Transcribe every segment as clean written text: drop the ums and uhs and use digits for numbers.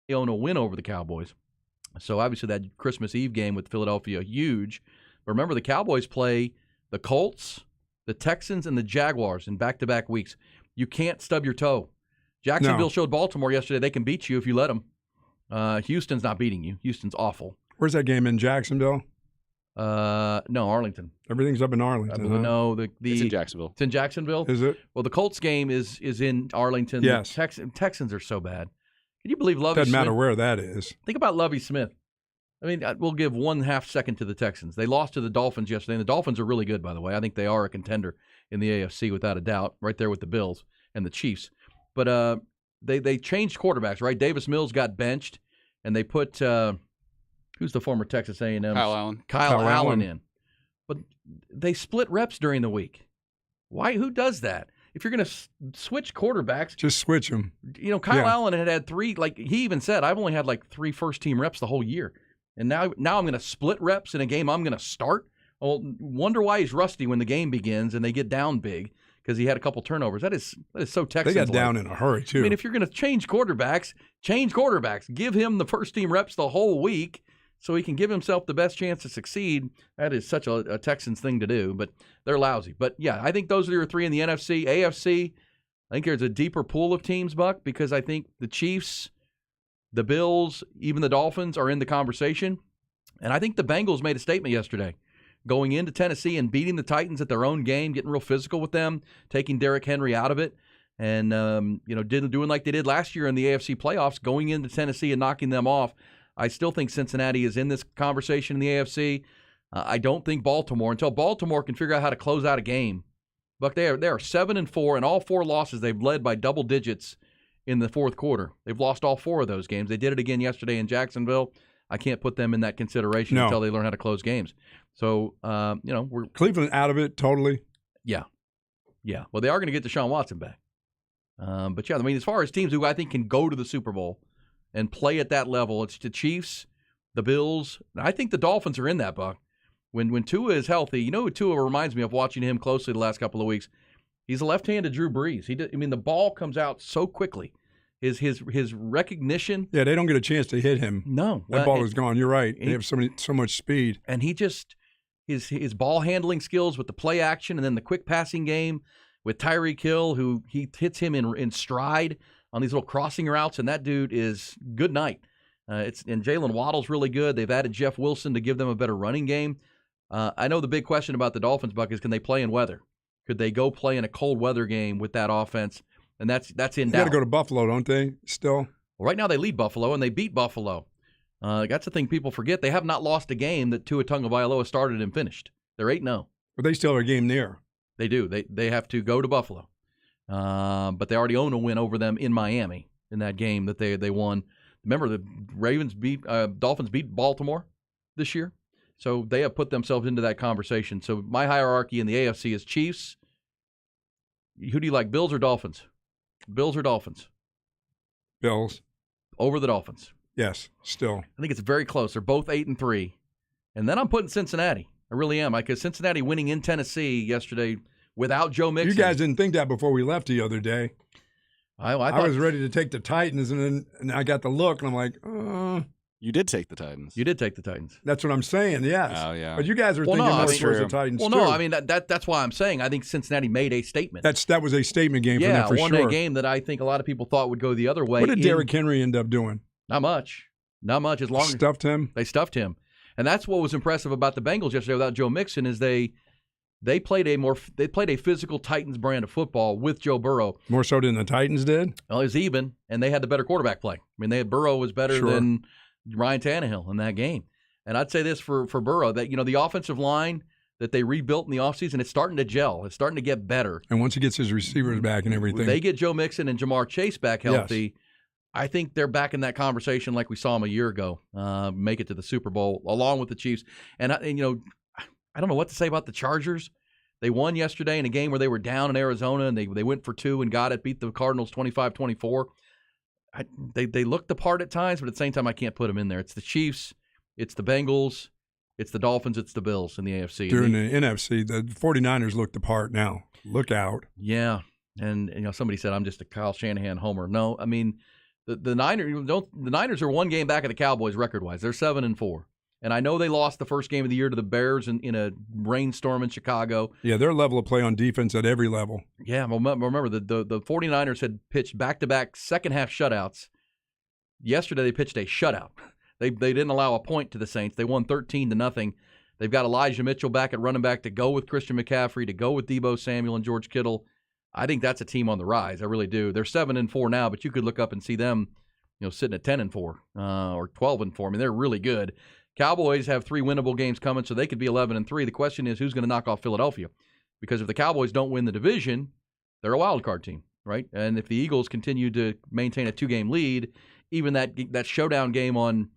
they own a win over the Cowboys. So obviously that Christmas Eve game with Philadelphia, huge. But remember, the Cowboys play the Colts, the Texans, and the Jaguars in back-to-back weeks. You can't stub your toe. Jacksonville showed Baltimore yesterday they can beat you if you let them. Houston's not beating you. Houston's awful. Where's that game, in Jacksonville? No, Arlington. Everything's up in Arlington. Huh? No, it's in Jacksonville. It's in Jacksonville? Is it? Well, the Colts game is in Arlington. Yes. The Texans are so bad. Can you believe Lovie Doesn't Smith? matter where that is. Think about Lovie Smith. I mean, we'll give 1/2 second to the Texans. They lost to the Dolphins yesterday, and the Dolphins are really good, by the way. I think they are a contender in the AFC without a doubt, right there with the Bills and the Chiefs. But they changed quarterbacks, right? Davis Mills got benched, and they put who's the former Texas A&M? Kyle Allen in. But they split reps during the week. Why? Who does that? If you're going to switch quarterbacks, just switch them. You know, Kyle Allen had 3. Like he even said, I've only had like 3 first-team reps the whole year, and now I'm going to split reps in a game I'm going to start. Well, wonder why he's rusty when the game begins and they get down big because he had a couple turnovers. That is so Texans. They got down in a hurry too. I mean, if you're going to change quarterbacks. Give him the first-team reps the whole week, so he can give himself the best chance to succeed. That is such a Texans thing to do, but they're lousy. But, yeah, I think those are your 3 in the NFC. AFC, I think there's a deeper pool of teams, Buck, because I think the Chiefs, the Bills, even the Dolphins are in the conversation. And I think the Bengals made a statement yesterday, going into Tennessee and beating the Titans at their own game, getting real physical with them, taking Derrick Henry out of it, and doing like they did last year in the AFC playoffs, going into Tennessee and knocking them off. I still think Cincinnati is in this conversation in the AFC. I don't think Baltimore, until Baltimore can figure out how to close out a game. But they are 7-4, and all 4 losses they've led by double digits in the fourth quarter. They've lost all 4 of those games. They did it again yesterday in Jacksonville. I can't put them in that consideration until they learn how to close games. So, we're Cleveland out of it totally. Yeah. Well, they are going to get Deshaun Watson back. But yeah, I mean, as far as teams who I think can go to the Super Bowl and play at that level, it's the Chiefs, the Bills. I think the Dolphins are in that, Buck. When Tua is healthy, you know who Tua reminds me of watching him closely the last couple of weeks? He's a left-handed Drew Brees. The ball comes out so quickly. His recognition. Yeah, they don't get a chance to hit him. No. That ball is gone. You're right. They have so much speed. And he just, his ball handling skills with the play action and then the quick passing game with Tyreek Hill, who he hits him in stride on these little crossing routes, and that dude is good night. And Jalen Waddle's really good. They've added Jeff Wilson to give them a better running game. I know the big question about the Dolphins, Buck, is can they play in weather? Could they go play in a cold weather game with that offense? And that's in doubt. They got to go to Buffalo, don't they, still? Well, right now they lead Buffalo, and they beat Buffalo. That's the thing people forget. They have not lost a game that Tua Tagovailoa started and finished. They're 8-0. But they still have a game there. They do. They have to go to Buffalo. But they already own a win over them in Miami in that game that they won. Remember, the Dolphins beat Baltimore this year. So they have put themselves into that conversation. So my hierarchy in the AFC is Chiefs. Who do you like, Bills or Dolphins? Bills or Dolphins? Bills. Over the Dolphins. Yes, still. I think it's very close. They're both 8-3. And then I'm putting Cincinnati. I really am. Because Cincinnati winning in Tennessee yesterday without Joe Mixon. You guys didn't think that before we left the other day. I was ready to take the Titans, and I got the look, and I'm like, You did take the Titans. You did take the Titans. That's what I'm saying, yes. Oh, yeah. But you guys are thinking more towards the Titans, too. No, I mean, that's why I'm saying I think Cincinnati made a statement. That was a statement game for them, for sure. Yeah, one-day game that I think a lot of people thought would go the other way. What did Derrick Henry end up doing? Not much. Not much. As long as stuffed him? They stuffed him. And that's what was impressive about the Bengals yesterday without Joe Mixon is they played a physical Titans brand of football with Joe Burrow. More so than the Titans did? Well, it was even, and they had the better quarterback play. I mean, Burrow was better than Ryan Tannehill in that game. And I'd say this for Burrow, that the offensive line that they rebuilt in the offseason, it's starting to gel. It's starting to get better. And once he gets his receivers back and everything. They get Joe Mixon and Jamar Chase back healthy. Yes. I think they're back in that conversation like we saw them a year ago, make it to the Super Bowl along with the Chiefs. And I don't know what to say about the Chargers. They won yesterday in a game where they were down in Arizona, and they went for 2 and got it, beat the Cardinals 25-24. They look the part at times, but at the same time, I can't put them in there. It's the Chiefs, it's the Bengals, it's the Dolphins, it's the Bills in the AFC. During the NFC, the 49ers look the part now. Look out. Yeah, and somebody said I'm just a Kyle Shanahan homer. No, I mean, The Niners are one game back of the Cowboys record-wise. They're 7-4. And I know they lost the first game of the year to the Bears in a rainstorm in Chicago. Yeah, their level of play on defense at every level. Yeah, remember the 49ers had pitched back-to-back second-half shutouts. Yesterday they pitched a shutout. They didn't allow a point to the Saints. They won 13-0. They've got Elijah Mitchell back at running back to go with Christian McCaffrey, to go with Deebo Samuel and George Kittle. I think that's a team on the rise. I really do. They're 7-4 now, but you could look up and see them, sitting at 10-4 or 12-4. I mean, they're really good. Cowboys have 3 winnable games coming, so they could be 11-3. The question is, who's going to knock off Philadelphia? Because if the Cowboys don't win the division, they're a wild card team, right? And if the Eagles continue to maintain a 2-game lead, even that showdown game on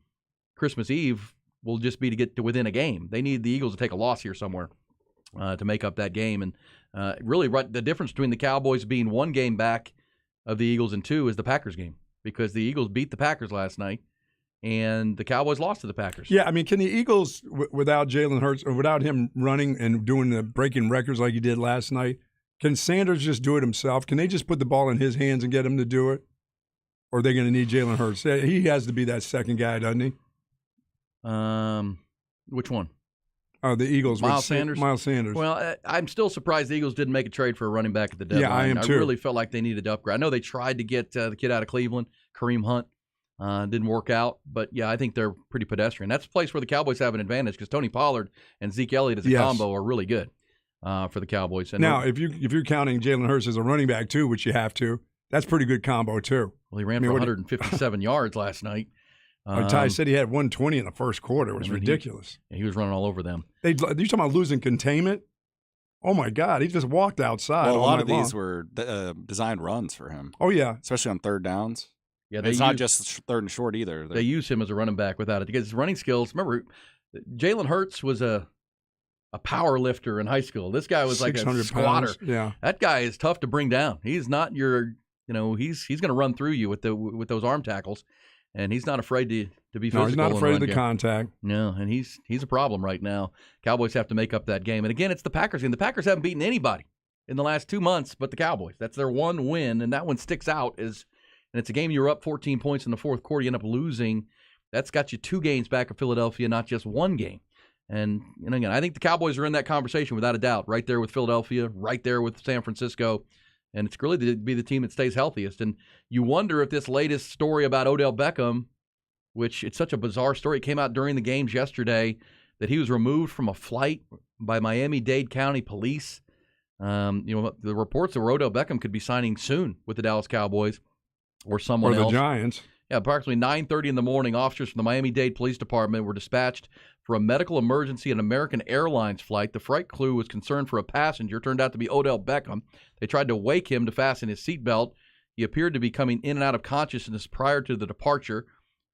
Christmas Eve will just be to get to within a game. They need the Eagles to take a loss here somewhere to make up that game. And really, the difference between the Cowboys being 1 game back of the Eagles and 2 is the Packers game, because the Eagles beat the Packers last night, and the Cowboys lost to the Packers. Yeah, I mean, can the Eagles, without Jalen Hurts, or without him running and doing the breaking records like he did last night, can Sanders just do it himself? Can they just put the ball in his hands and get him to do it? Or are they going to need Jalen Hurts? He has to be that second guy, doesn't he? Which one? Oh, the Eagles. Miles Sanders? Miles Sanders. Well, I'm still surprised the Eagles didn't make a trade for a running back at the deadline. Yeah, I am too. I really felt like they needed to upgrade. I know they tried to get the kid out of Cleveland, Kareem Hunt. Didn't work out. But, yeah, I think they're pretty pedestrian. That's a place where the Cowboys have an advantage, because Tony Pollard and Zeke Elliott as a combo are really good for the Cowboys. And now, if you're counting Jalen Hurts as a running back, too, which you have to, that's pretty good combo, too. Well, he ran for 157 yards last night. Ty said he had 120 in the first quarter. It was ridiculous. He was running all over them. You're talking about losing containment? Oh, my God. He just walked outside. Well, a lot of these were designed runs for him. Oh, yeah. Especially on third downs. Yeah, it's not just third and short either. They use him as a running back without it, because his running skills. Remember, Jalen Hurts was a power lifter in high school. This guy was like a squatter. Pounds. Yeah, that guy is tough to bring down. He's not your, he's going to run through you with those arm tackles, and he's not afraid to be physical. No, he's not afraid of the contact. No, and he's a problem right now. Cowboys have to make up that game, and again, it's the Packers game. The Packers haven't beaten anybody in the last 2 months, but the Cowboys. That's their one win, and that one sticks out and it's a game you were up 14 points in the fourth quarter, you end up losing. That's got you 2 games back of Philadelphia, not just 1 game. And again, I think the Cowboys are in that conversation without a doubt, right there with Philadelphia, right there with San Francisco. And it's really to be the team that stays healthiest. And you wonder if this latest story about Odell Beckham, which it's such a bizarre story, it came out during the games yesterday, that he was removed from a flight by Miami-Dade County Police. The reports that Odell Beckham could be signing soon with the Dallas Cowboys. Or someone else. Or the Giants. Yeah, approximately 9:30 in the morning, officers from the Miami-Dade Police Department were dispatched for a medical emergency at an American Airlines flight. The flight crew was concerned for a passenger. Turned out to be Odell Beckham. They tried to wake him to fasten his seatbelt. He appeared to be coming in and out of consciousness prior to the departure,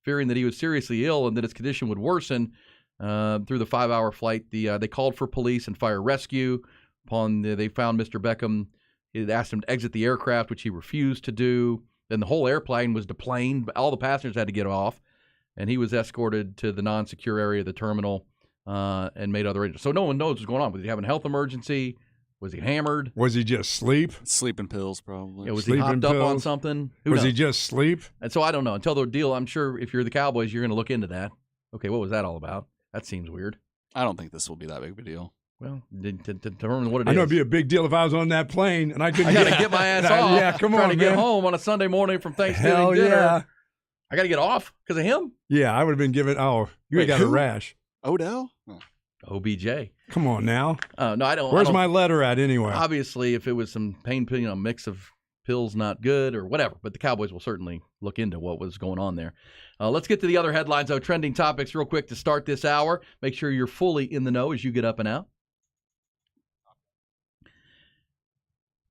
fearing that he was seriously ill and that his condition would worsen through the 5-hour flight. They called for police and fire rescue. They found Mr. Beckham. They asked him to exit the aircraft, which he refused to do. Then the whole airplane was deplaned. All the passengers had to get off, and he was escorted to the non-secure area of the terminal and made other arrangements. So no one knows what's going on. Was he having a health emergency? Was he hammered? Was he just asleep? Sleeping pills, probably. Yeah, was he hopped up on something? Was he just asleep? And so I don't know. Until the deal, I'm sure if you're the Cowboys, you're going to look into that. Okay, what was that all about? That seems weird. I don't think this will be that big of a deal. Well, to determine what it is. I know it'd be a big deal if I was on that plane and I couldn't. I got to get my ass off. Yeah, come on, trying to get home on a Sunday morning from Thanksgiving Hell dinner. Yeah. I got to get off because of him. Yeah, I would have been given. Oh, you got a rash. Odell? Oh. OBJ. Come on now. No, I don't. Where's my letter at anyway? Obviously, if it was some pain pill, mix of pills not good or whatever, but the Cowboys will certainly look into what was going on there. Let's get to the other headlines, though. Trending topics real quick to start this hour. Make sure you're fully in the know as you get up and out.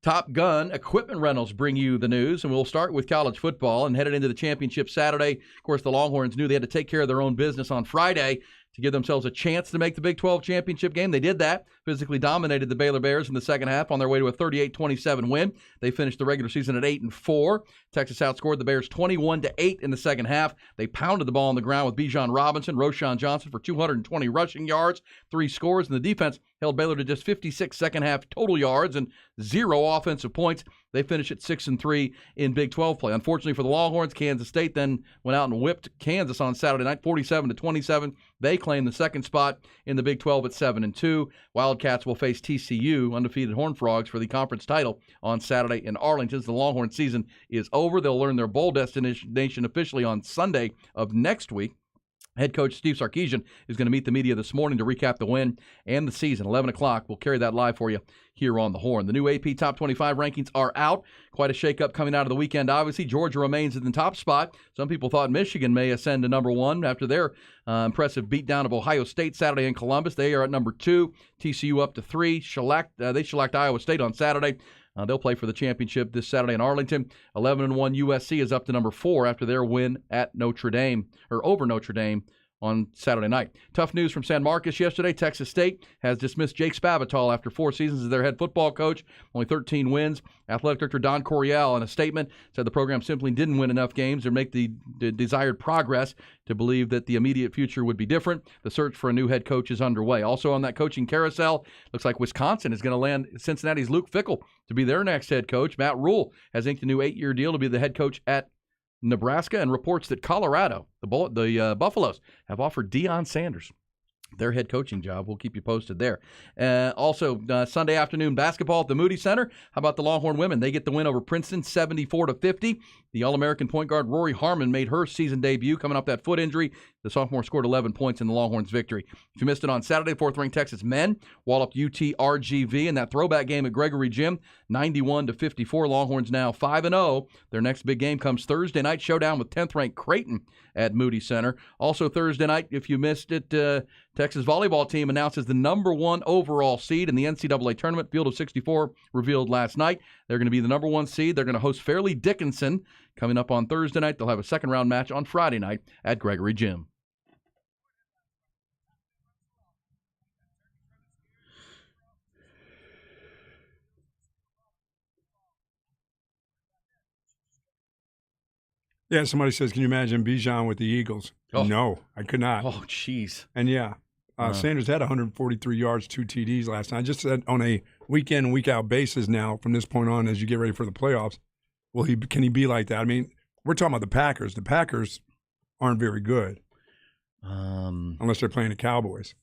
Top Gun Equipment Rentals bring you the news, and we'll start with college football and headed into the championship Saturday. Of course, the Longhorns knew they had to take care of their own business on Friday to give themselves a chance to make the Big 12 championship game. They did that. physically dominated the Baylor Bears in the second half on their way to a 38-27 win. They finished the regular season at 8-4. Texas outscored the Bears 21-8 in the second half. They pounded the ball on the ground with Bijan Robinson, Roschon Johnson for 220 rushing yards, 3 scores, and the defense held Baylor to just 56 second-half total yards and 0 offensive points. They finished at 6-3 in Big 12 play. Unfortunately for the Longhorns, Kansas State then went out and whipped Kansas on Saturday night, 47-27. They claim the second spot in the Big 12 at 7-2. Wildcats will face TCU, undefeated Horned Frogs, for the conference title on Saturday in Arlington. The Longhorn season is over. They'll learn their bowl destination officially on Sunday of next week. Head coach Steve Sarkisian is going to meet the media this morning to recap the win and the season. 11 o'clock. We'll carry that live for you here on The Horn. The new AP Top 25 rankings are out. Quite a shakeup coming out of the weekend, obviously. Georgia remains in the top spot. Some people thought Michigan may ascend to number 1 after their impressive beatdown of Ohio State Saturday in Columbus. They are at number 2. TCU up to 3. They shellacked Iowa State on Saturday. They'll play for the championship this Saturday in Arlington. 11-1 USC is up to number 4 after their win at Notre Dame, or over Notre Dame, on Saturday night. Tough news from San Marcos yesterday. Texas State has dismissed Jake Spavital after 4 seasons as their head football coach. Only 13 wins. Athletic director Don Coryell, in a statement, said the program simply didn't win enough games or make the desired progress to believe that the immediate future would be different. The search for a new head coach is underway. Also on that coaching carousel, looks like Wisconsin is going to land Cincinnati's Luke Fickell to be their next head coach. Matt Rule has inked a new 8-year deal to be the head coach at Nebraska, and reports that Colorado, the Buffaloes, have offered Deion Sanders their head coaching job. We'll keep you posted there. Also, Sunday afternoon basketball at the Moody Center. How about the Longhorn women? They get the win over Princeton, 74-50. The All-American point guard Rory Harmon made her season debut coming off that foot injury. The sophomore scored 11 points in the Longhorns' victory. If you missed it on Saturday, 4th-ranked Texas men walloped UT-RGV in that throwback game at Gregory Gym, 91-54. Longhorns now 5-0. Their next big game comes Thursday night, showdown with 10th-ranked Creighton at Moody Center. Also Thursday night, if you missed it, Texas volleyball team announces the number 1 overall seed in the NCAA tournament. Field of 64 revealed last night. They're going to be the number 1 seed. They're going to host Fairleigh Dickinson coming up on Thursday night. They'll have a second-round match on Friday night at Gregory Gym. Yeah, somebody says, can you imagine Bijan with the Eagles? Oh. No, I could not. Oh, jeez. And yeah, Sanders had 143 yards, 2 TDs last night. I just said on a week-in, week-out basis now from this point on as you get ready for the playoffs, can he be like that? I mean, we're talking about the Packers. The Packers aren't very good unless they're playing the Cowboys.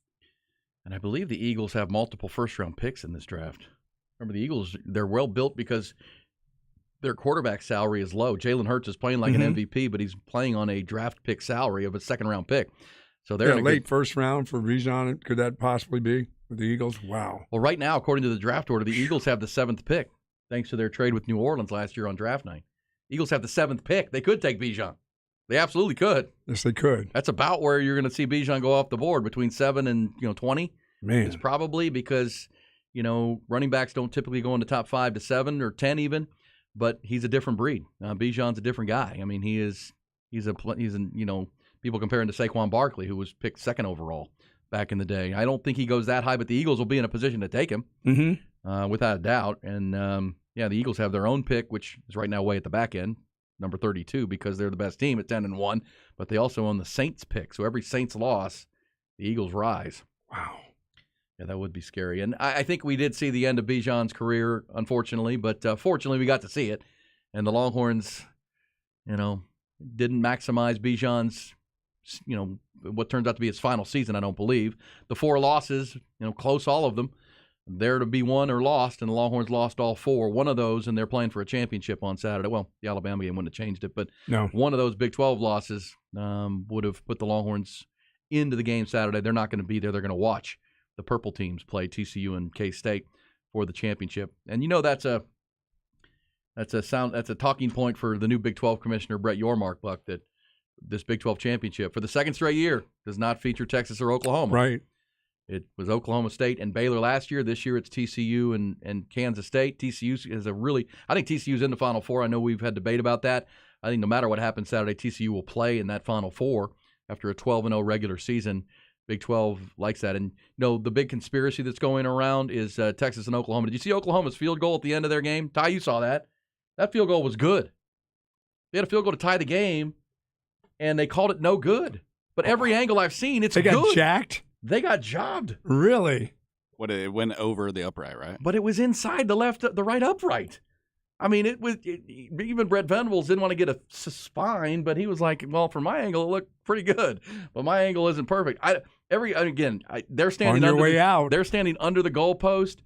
And I believe the Eagles have multiple first-round picks in this draft. Remember, the Eagles, they're well-built because their quarterback salary is low. Jalen Hurts is playing like an MVP, but he's playing on a draft pick salary of a second-round pick. So they're in a late first round for Bijan. Could that possibly be with the Eagles? Wow. Well, right now, according to the draft order, the Eagles have the 7th pick, thanks to their trade with New Orleans last year on draft night. Eagles have the 7th pick. They could take Bijan. They absolutely could. Yes, they could. That's about where you're going to see Bijan go off the board, between 7 and 20. Man, it's probably because running backs don't typically go in the top 5 to 7 or 10 even. But he's a different breed. Bijan's a different guy. I mean, he's people compare him to Saquon Barkley, who was picked 2nd overall back in the day. I don't think he goes that high, but the Eagles will be in a position to take him without a doubt. And the Eagles have their own pick, which is right now way at the back end, number 32, because they're the best team at 10-1. But they also own the Saints pick, so every Saints loss, the Eagles rise. Wow. Yeah, that would be scary. And I think we did see the end of Bijan's career, unfortunately, but fortunately we got to see it. And the Longhorns, didn't maximize Bijan's, what turns out to be his final season, I don't believe. The 4 losses, close all of them. They're to be won or lost, and the Longhorns lost all 4. One of those, and they're playing for a championship on Saturday. Well, the Alabama game wouldn't have changed it, but one of those Big 12 losses would have put the Longhorns into the game Saturday. They're not going to be there. They're going to watch the purple teams play TCU and K-State for the championship. And that's a talking point for the new Big 12 commissioner, Brett Yormark, Buck, that this Big 12 championship for the 2nd straight year does not feature Texas or Oklahoma. Right. It was Oklahoma State and Baylor last year. This year it's TCU and Kansas State. TCU is I think TCU's in the Final Four. I know we've had debate about that. I think no matter what happens Saturday, TCU will play in that Final Four after a 12-0 regular season. Big 12 likes that. And, the big conspiracy that's going around is Texas and Oklahoma. Did you see Oklahoma's field goal at the end of their game? Ty, you saw that. That field goal was good. They had a field goal to tie the game, and they called it no good. But every angle I've seen, it's They good. got jacked? They got jobbed. Really? It went over the upright, right? But it was inside the right upright. I mean, even Brett Venables didn't want to get a spine, but he was like, well, from my angle, it looked pretty good. But my angle isn't perfect. They're standing On your under way out. They're standing under the goalpost.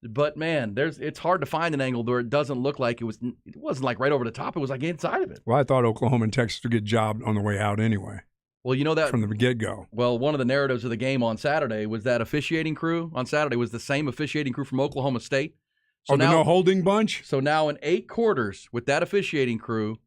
But man, it's hard to find an angle where it doesn't look like it wasn't like right over the top. It was like inside of it. Well, I thought Oklahoma and Texas would get jobbed on the way out anyway. Well, you know that from the get-go. Well, one of the narratives of the game on Saturday was that officiating crew on Saturday was the same officiating crew from Oklahoma State. So the no holding bunch? So now in 8 quarters with that officiating crew,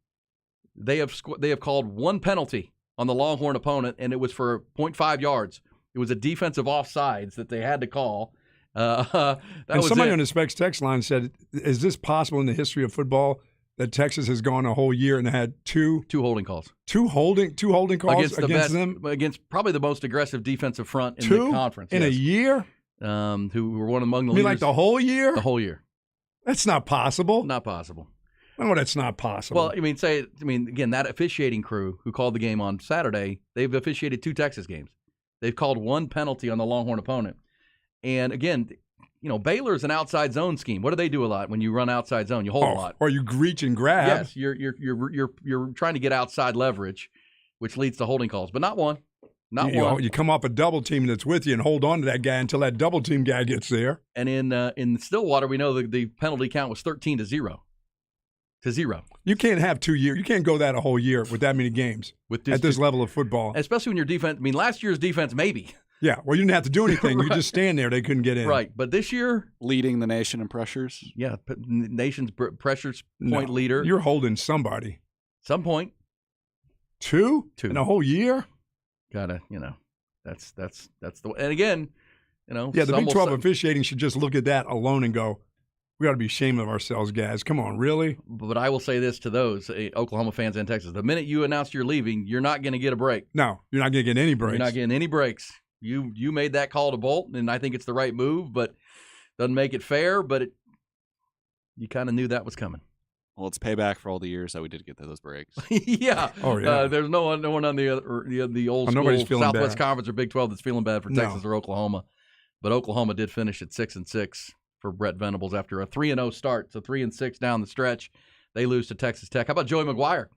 they have called one penalty on the Longhorn opponent, and it was for 0.5 yards. It was a defensive offsides that they had to call. Somebody on the Specs text line said, is this possible in the history of football that Texas has gone a whole year and had two holding calls. Two holding calls against them? Against probably the most aggressive defensive front in the conference. In a year? Who were one among the leaders. You mean like the whole year? The whole year. That's not possible. Not possible. No, that's not possible. Well, again, that officiating crew who called the game on Saturday, they've officiated 2 Texas games. They've called one penalty on the Longhorn opponent. And again, Baylor's an outside zone scheme. What do they do a lot when you run outside zone? You hold a lot. Or you reach and grab. Yes, you're trying to get outside leverage, which leads to holding calls, but not one. You come off a double team that's with you and hold on to that guy until that double team guy gets there. And in Stillwater, we know the penalty count was 13-0. To 0. You can't have 2 years. You can't go that a whole year with that many games at this level of football. Especially when your defense. I mean, last year's defense maybe. Yeah, well, you didn't have to do anything. Right. You just stand there. They couldn't get in. Right, but this year, leading the nation in pressures. Yeah, nation's pressures point leader. You're holding somebody. Some point. 2 in a whole year. Gotta, that's the. And again, Yeah, the Big 12 officiating should just look at that alone and go, we ought to be ashamed of ourselves, guys. Come on, really? But I will say this to those Oklahoma fans in Texas: the minute you announce you're leaving, you're not going to get a break. No, you're not going to get any breaks. You're not getting any breaks. You made that call to bolt, and I think it's the right move, but doesn't make it fair. But you kind of knew that was coming. Well, it's payback for all the years that we did get those breaks. Yeah. Oh yeah. There's no one on the old school Southwest Conference or Big 12 that's feeling bad for Texas or Oklahoma. But Oklahoma did finish at 6-6 for Brett Venables after a 3-0 start. So 3-6 down the stretch. They lose to Texas Tech. How about Joey McGuire?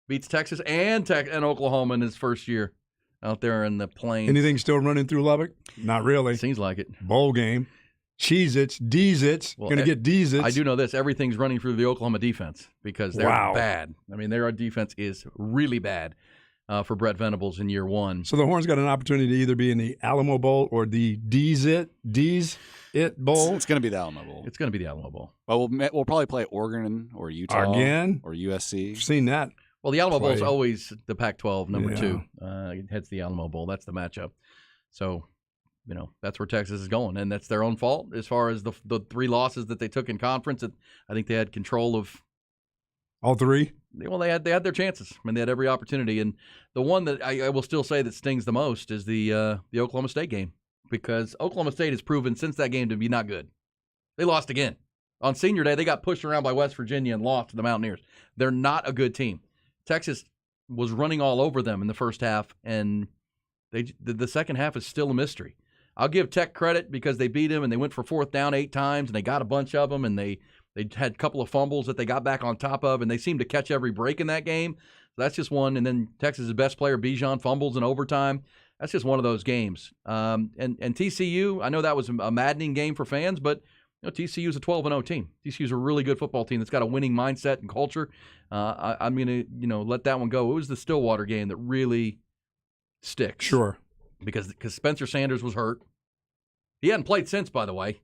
Beats Texas and Oklahoma in his first year out there in the plains. Anything still running through Lubbock? Not really. Seems like it. Bowl game. Cheez-Its, Deez-Its. Going to get Deez-Its. I do know this. Everything's running through the Oklahoma defense because they're bad. I mean, their defense is really bad for Brett Venables in year 1. So the Horns got an opportunity to either be in the Alamo Bowl or the Deez-It Bowl. It's going to be the Alamo Bowl. It's going to be the Alamo Bowl. Well, we'll probably play Oregon or Utah again or USC. I've seen that. Well, the Alamo Bowl is always the Pac-12 number 2. It heads the Alamo Bowl. That's the matchup. So, that's where Texas is going, and that's their own fault as far as the 3 losses that they took in conference. I think they had control of all 3. Well, they had their chances. I mean, they had every opportunity, and the one that I will still say that stings the most is the Oklahoma State game, because Oklahoma State has proven since that game to be not good. They lost again on Senior Day. They got pushed around by West Virginia and lost to the Mountaineers. They're not a good team. Texas was running all over them in the first half, and the second half is still a mystery. I'll give Tech credit because they beat him and they went for 4th down 8 times and they got a bunch of them and they had a couple of fumbles that they got back on top of and they seemed to catch every break in that game. So that's just one. And then Texas's best player, Bijan, fumbles in overtime. That's just one of those games. And TCU, I know that was a maddening game for fans, but TCU is a 12-0 team. TCU is a really good football team that's got a winning mindset and culture. I'm going to let that one go. It was the Stillwater game that really sticks. Sure. Because Spencer Sanders was hurt. He hadn't played since, by the way.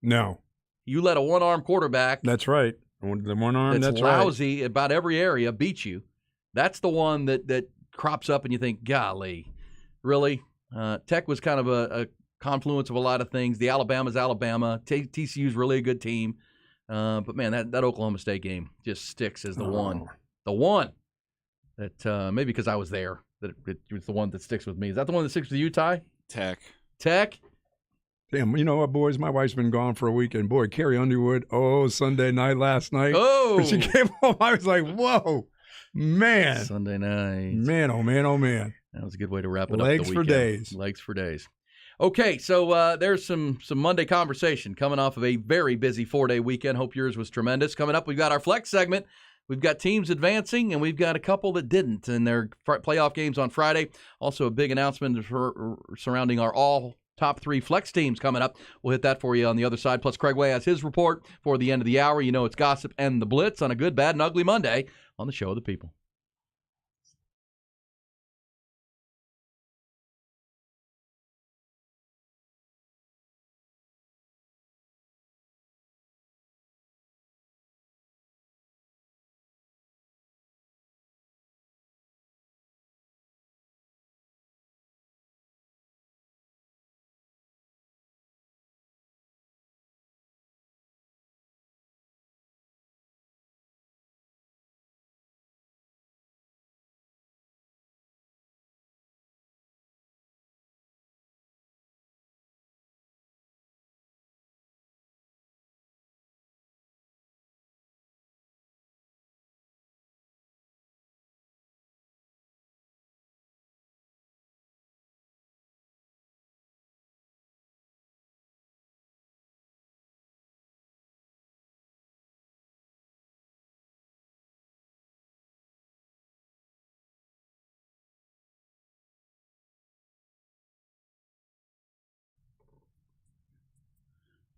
No. You let a one-arm quarterback. That's right. The one arm, that's lousy right. About every area beat you. That's the one that crops up and you think, golly, really? Tech was kind of a confluence of a lot of things. The Alabama's Alabama. TCU's really a good team. But, man, that Oklahoma State game just sticks as the one. The one that maybe because I was there. that it's the one that sticks with me. Is that the one that sticks with you, Ty? Tech. Tech? Damn, you know what, boys? My wife's been gone for a week, and boy, Carrie Underwood, Sunday night last night. Oh! When she came home, I was like, whoa, man. Sunday night. Man, oh, man, oh, man. That was a good way to wrap it up. Legs the for weekend. days. Legs for days. Okay, so there's some Monday conversation coming off of a very busy 4-day weekend. Hope yours was tremendous. Coming up, we've got our Flex segment. We've got teams advancing, and we've got a couple that didn't in their playoff games on Friday. Also, a big announcement surrounding our all top 3 flex teams coming up. We'll hit that for you on the other side. Plus, Craig Way has his report for the end of the hour. You know it's Gossip and the Blitz on a good, bad, and ugly Monday on the Show of the People.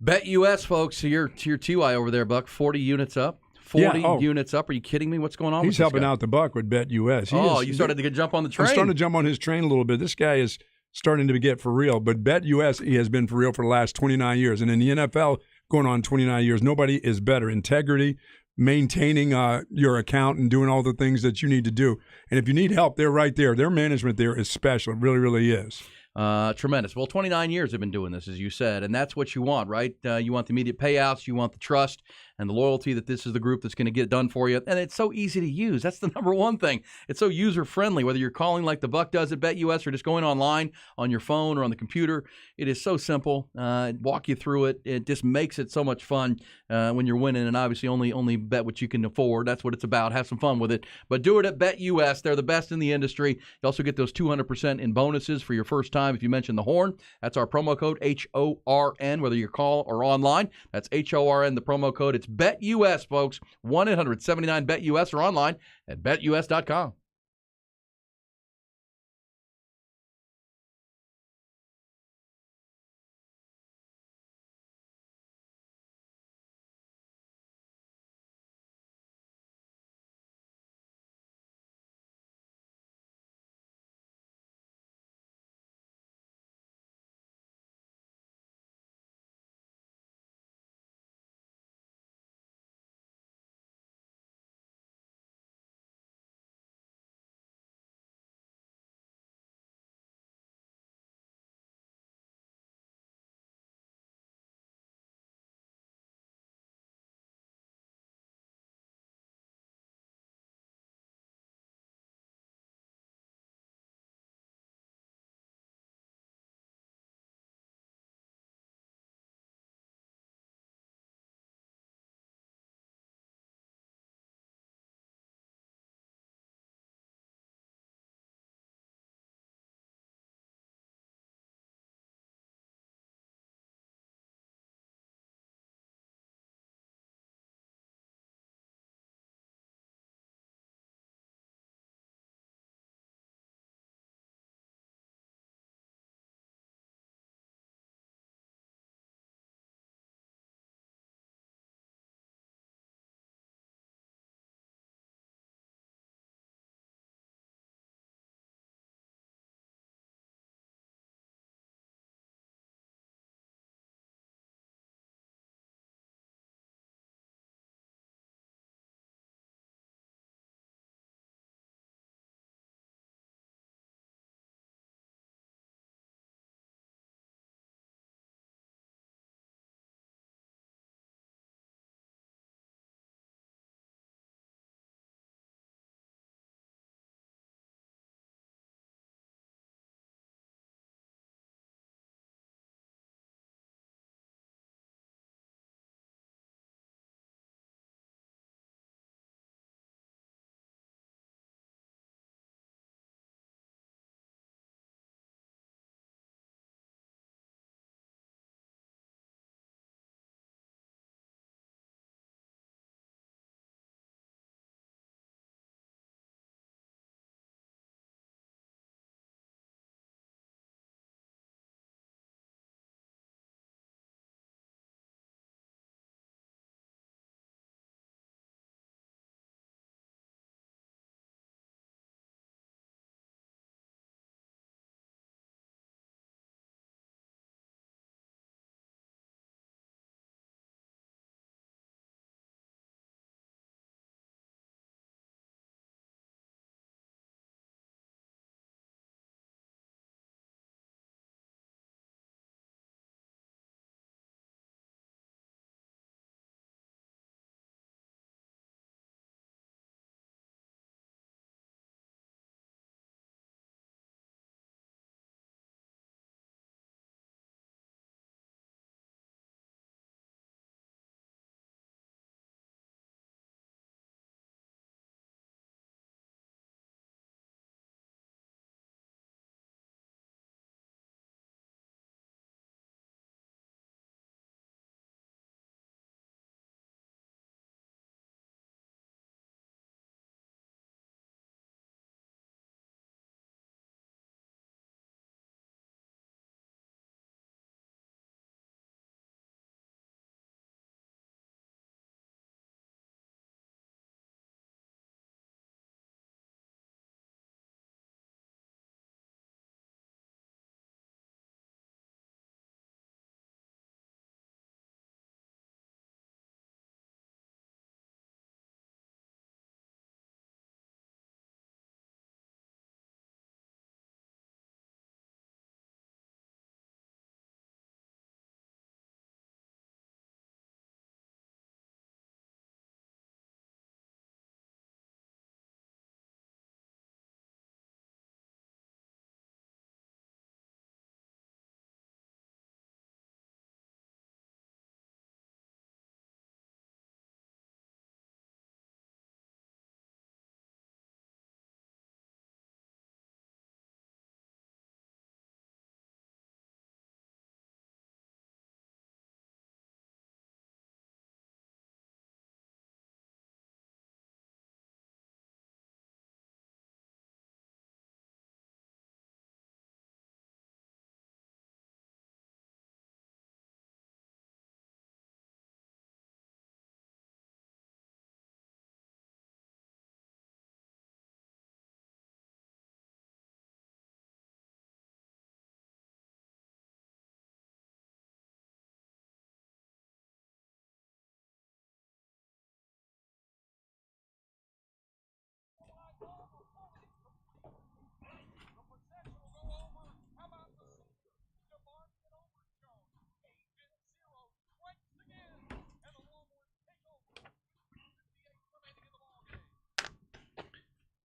BetUS, folks, to your TY over there, Buck. 40 units up. 40 units up. Are you kidding me? What's going on? He's helping out the Buck with BetUS. You started to jump on the train. I'm starting to jump on his train a little bit. This guy is starting to get for real. But BetUS, he has been for real for the last 29 years. And in the NFL, going on 29 years, nobody is better. Integrity, maintaining your account and doing all the things that you need to do. And if you need help, they're right there. Their management there is special. It really, really is. Tremendous. Well, 29 years they've been doing this, as you said, and that's what you want, right? You want the immediate payouts, you want the trust and the loyalty that this is the group that's going to get it done for you, and it's so easy to use. That's the number one thing. It's so user-friendly, whether you're calling like the Buck does at BetUS or just going online on your phone or on the computer. It is so simple. Walk you through it. It just makes it so much fun when you're winning, and obviously only bet what you can afford. That's what it's about. Have some fun with it. But do it at BetUS. They're the best in the industry. You also get those 200% in bonuses for your first time if you mention the Horn. That's our promo code, HORN, whether you call or online. That's HORN, the promo code. It's BetUS, folks. 1-800-79-BET-US or online at BetUS.com.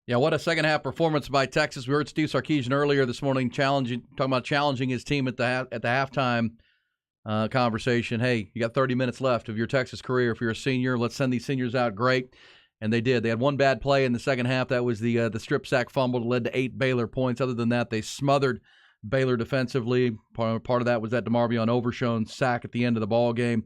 Yeah, what a second-half performance by Texas. We heard Steve Sarkisian earlier this morning talking about challenging his team at the halftime conversation. Hey, you got 30 minutes left of your Texas career. If you're a senior, let's send these seniors out great. And they did. They had one bad play in the second half. That was the strip sack fumble that led to 8 Baylor points. Other than that, they smothered Baylor defensively. Part of that was that DeMarvion Overshown sack at the end of the ball game.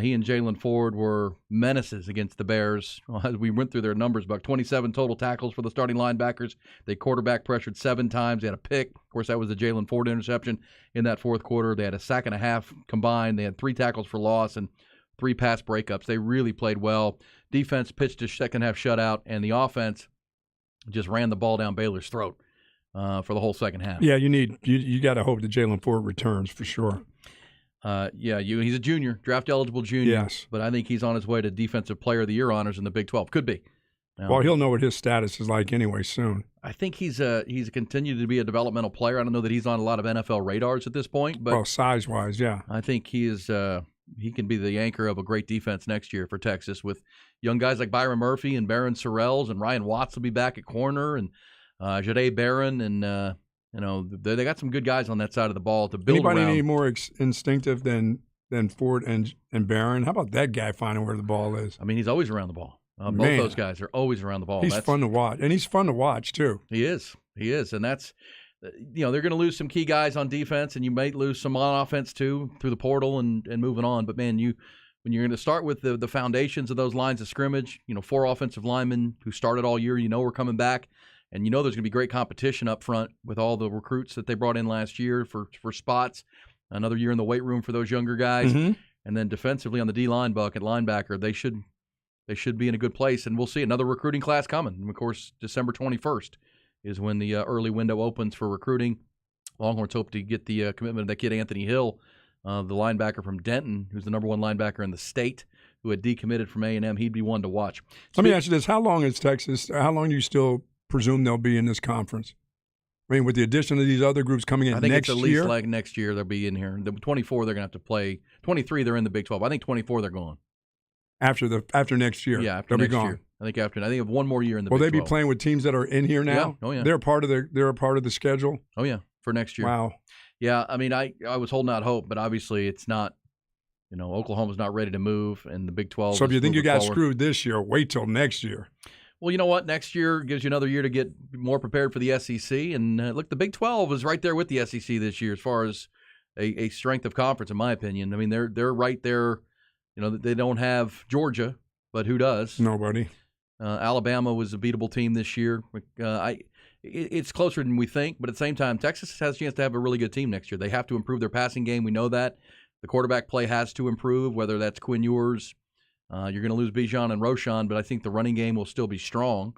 He and Jalen Ford were menaces against the Bears. As we went through their numbers, about 27 total tackles for the starting linebackers. They quarterback pressured 7 times. They had a pick. Of course, that was the Jalen Ford interception in that fourth quarter. They had a sack and a half combined. They had 3 tackles for loss and 3 pass breakups. They really played well. Defense pitched a second-half shutout, and the offense just ran the ball down Baylor's throat for the whole second half. Yeah, you got to hope that Jalen Ford returns for sure. He's a junior, draft-eligible junior. Yes. But I think he's on his way to Defensive Player of the Year honors in the Big 12. Could be. Well, he'll know what his status is like anyway soon. I think he's continued to be a developmental player. I don't know that he's on a lot of NFL radars at this point, but size-wise, yeah. I think he can be the anchor of a great defense next year for Texas with young guys like Byron Murphy and Barron Sorrells, and Ryan Watts will be back at corner, and Jade Barron, and they got some good guys on that side of the ball to build Anybody around. Any more instinctive than Ford and Barron? How about that guy finding where the ball is? I mean, he's always around the ball. Both those guys are always around the ball. He's fun to watch, and he's fun to watch too. He is, and that's they're going to lose some key guys on defense, and you might lose some on offense too through the portal and moving on. But man, when you're going to start with the foundations of those lines of scrimmage, 4 offensive linemen who started all year, we're coming back. And there's going to be great competition up front with all the recruits that they brought in last year for spots. Another year in the weight room for those younger guys. Mm-hmm. And then defensively on the D-line bucket, linebacker, they should be in a good place. And we'll see another recruiting class coming. And of course, December 21st is when the early window opens for recruiting. Longhorns hope to get the commitment of that kid Anthony Hill, the linebacker from Denton, who's the number 1 linebacker in the state, who had decommitted from A&M. He'd be one to watch. Let me ask you this. How long do you still presume they'll be in this conference? I mean, with the addition of these other groups coming in next year? I think it's at least like next year they'll be in here. The 24 they're going to have to play. 23 they're in the Big 12. I think 24 they're gone. After next year? Yeah, after they'll next be gone. Year. I think they have one more year in the Big 12. Will they be playing with teams that are in here now? Yeah. Oh, yeah. They're a part of the schedule? Oh, yeah, for next year. Wow. Yeah, I mean, I was holding out hope, but obviously it's not, Oklahoma's not ready to move, and the Big 12 So if you think you got forward. Screwed this year, wait till next year. Well, you know what? Next year gives you another year to get more prepared for the SEC. And look, the Big 12 is right there with the SEC this year as far as a strength of conference, in my opinion. I mean, they're right there. They don't have Georgia, but who does? Nobody. Alabama was a beatable team this year. It's closer than we think, but at the same time, Texas has a chance to have a really good team next year. They have to improve their passing game. We know that. The quarterback play has to improve, whether that's Quinn Ewers. You're going to lose Bijan and Roshan, but I think the running game will still be strong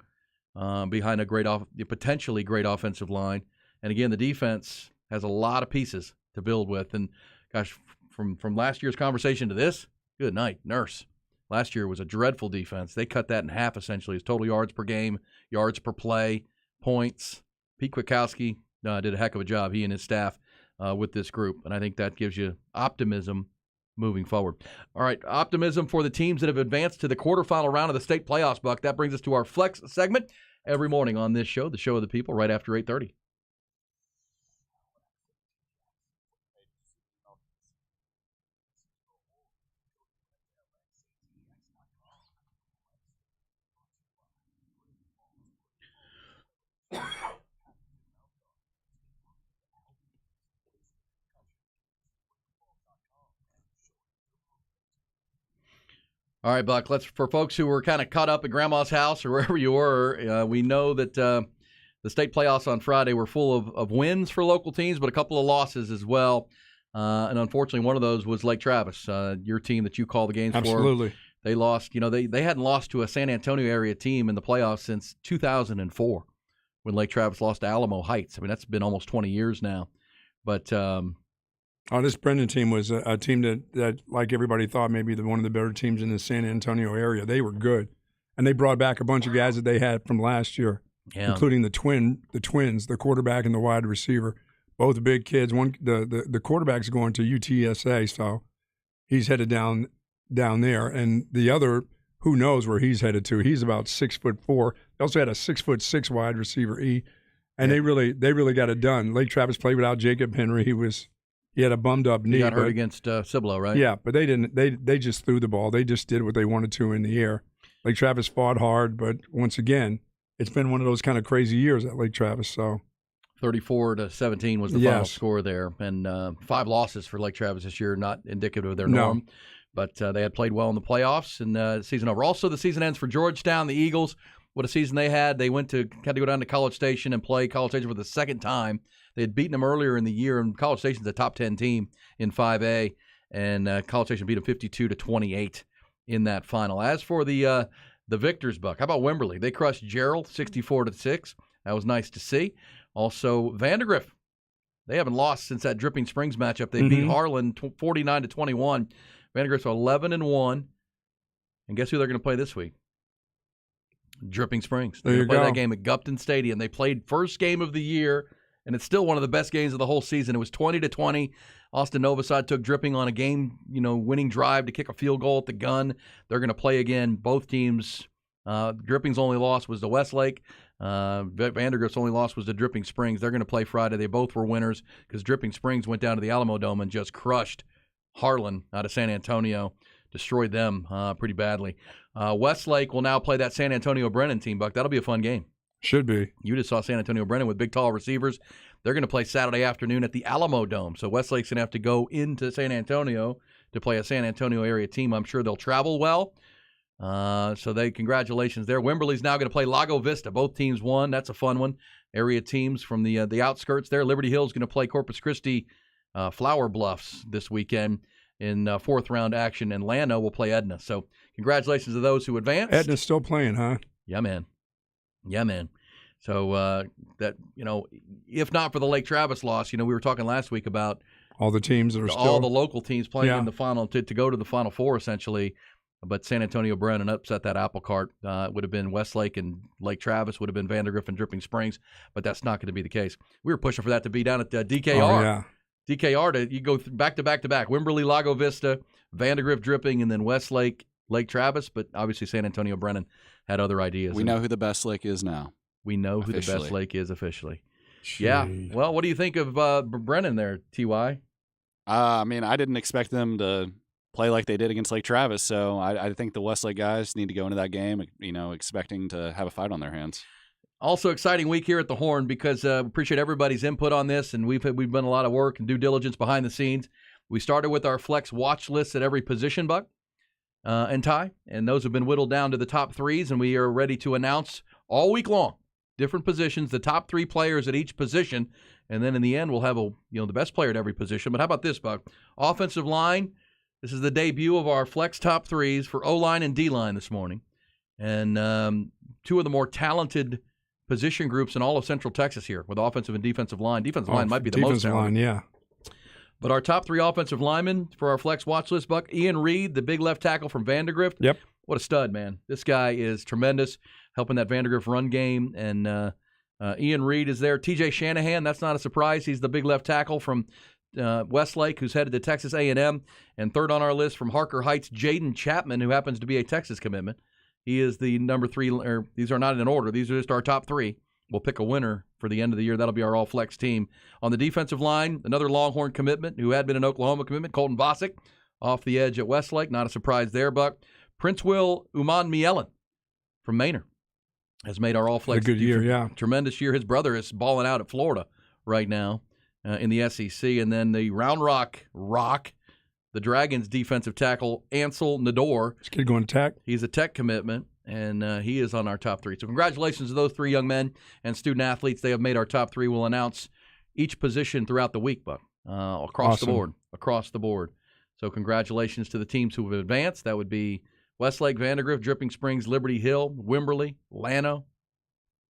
behind a potentially great offensive line. And again, the defense has a lot of pieces to build with. And gosh, from last year's conversation to this, good night, Nurse. Last year was a dreadful defense. They cut that in half essentially. It's total yards per game, yards per play, points. Pete Kwiatkowski did a heck of a job, he and his staff, with this group. And I think that gives you optimism moving forward. All right, optimism for the teams that have advanced to the quarterfinal round of the state playoffs, Buck. That brings us to our Flex segment every morning on this show, the Show of the People, right after 8:30. All right, Buck, for folks who were kind of caught up at Grandma's house or wherever you were, we know that the state playoffs on Friday were full of wins for local teams, but a couple of losses as well. And unfortunately, one of those was Lake Travis, your team that you call the games Absolutely. for. They lost. They hadn't lost to a San Antonio area team in the playoffs since 2004 when Lake Travis lost to Alamo Heights. I mean, that's been almost 20 years now. But this Brendan team was a team that, like everybody thought, maybe one of the better teams in the San Antonio area. They were good, and they brought back a bunch of guys that they had from last year, including the twins, the quarterback and the wide receiver, both big kids. One, the quarterback's going to UTSA, so he's headed down there, and the other, who knows where he's headed to. He's about 6'4". They also had a 6'6" wide receiver, E. And they really got it done. Lake Travis played without Jacob Henry. He had a bummed up knee. He got hurt against Cibolo, right? Yeah, but they didn't. They just threw the ball. They just did what they wanted to in the air. Lake Travis fought hard, but once again, it's been one of those kind of crazy years at Lake Travis. So 34-17 was the final score there, and 5 losses for Lake Travis this year, not indicative of their norm. But they had played well in the playoffs and the season over. Also, the season ends for Georgetown. The Eagles, what a season they had. They had to go down to College Station and play College Station for the second time. They had beaten them earlier in the year, and College Station's a top 10 team in 5A, and College Station beat them 52-28 in that final. As for the victors, Buck, how about Wimberley? They crushed Gerald 64-6. That was nice to see. Also, Vandergrift. They haven't lost since that Dripping Springs matchup. They beat Harlan 49-21. Vandergrift's 11-1. And guess who they're going to play this week? Dripping Springs. They're going to play that game at Gupton Stadium. They played first game of the year, and it's still one of the best games of the whole season. It was 20-20. Austin Novosad took Dripping on a game-winning drive to kick a field goal at the gun. They're going to play again. Both teams. Dripping's only loss was to Westlake. Vandergrift's only loss was to Dripping Springs. They're going to play Friday. They both were winners because Dripping Springs went down to the Alamo Dome and just crushed Harlan out of San Antonio, destroyed them pretty badly. Westlake will now play that San Antonio Brennan team, Buck. That'll be a fun game. Should be. You just saw San Antonio Brennan with big, tall receivers. They're going to play Saturday afternoon at the Alamo Dome. So Westlake's going to have to go into San Antonio to play a San Antonio area team. I'm sure they'll travel well. Congratulations there. Wimberley's now going to play Lago Vista. Both teams won. That's a fun one. Area teams from the outskirts there. Liberty Hill's going to play Corpus Christi Flower Bluffs this weekend in fourth round action, and Llano will play Edna. So congratulations to those who advanced. Edna's still playing, huh? Yeah, man. So if not for the Lake Travis loss, we were talking last week about all the teams that are all the local teams playing in the final to go to the Final Four essentially. But San Antonio Brennan upset that apple cart. It would have been Westlake and Lake Travis, would have been Vandergrift and Dripping Springs, but that's not going to be the case. We were pushing for that to be down at DKR. Oh, yeah. DKR, you go back to back to back. Wimberley, Lago Vista, Vandergrift, Dripping, and then Westlake, Lake Travis. But obviously San Antonio Brennan had other ideas. We know who the best lake is now. We know who the best lake is officially. Yeah. Well, what do you think of Brennan there, T.Y.? I didn't expect them to play like they did against Lake Travis, so I think the Westlake guys need to go into that game, expecting to have a fight on their hands. Also, exciting week here at the Horn because appreciate everybody's input on this, and we've done a lot of work and due diligence behind the scenes. We started with our flex watch list at every position, Buck and Ty, and those have been whittled down to the top threes, and we are ready to announce all week long different positions, the top 3 players at each position, and then in the end we'll have the best player at every position. But how about this, Buck? Offensive line. This is the debut of our flex top threes for O-line and D-line this morning. And 2 of the more talented position groups in all of Central Texas here with offensive and defensive line. Defensive line might be the most talented. Line, yeah. But our top 3 offensive linemen for our flex watch list, Buck, Ian Reed, the big left tackle from Vandergrift. Yep. What a stud, man. This guy is tremendous, helping that Vandergrift run game. And Ian Reed is there. TJ Shanahan, that's not a surprise. He's the big left tackle from Westlake, who's headed to Texas A&M, and third on our list from Harker Heights, Jaden Chapman, who happens to be a Texas commitment. He is the number 3. Or these are not in order; these are just our top 3. We'll pick a winner for the end of the year. That'll be our all-flex team. On the defensive line, another Longhorn commitment who had been an Oklahoma commitment, Colton Bosick, off the edge at Westlake. Not a surprise there, Buck. Prince Will Uman Mielen from Manor has made our all-flex. A good year, yeah. Tremendous year. His brother is balling out at Florida right now. In the SEC, and then the Round Rock, the Dragons defensive tackle, Ansel Nador. This kid going to Tech? He's a Tech commitment, and he is on our top 3. So congratulations to those 3 young men and student-athletes. They have made our top 3. We'll announce each position throughout the week, Buck, across the board. So congratulations to the teams who have advanced. That would be Westlake, Vandergrift, Dripping Springs, Liberty Hill, Wimberley, Llano,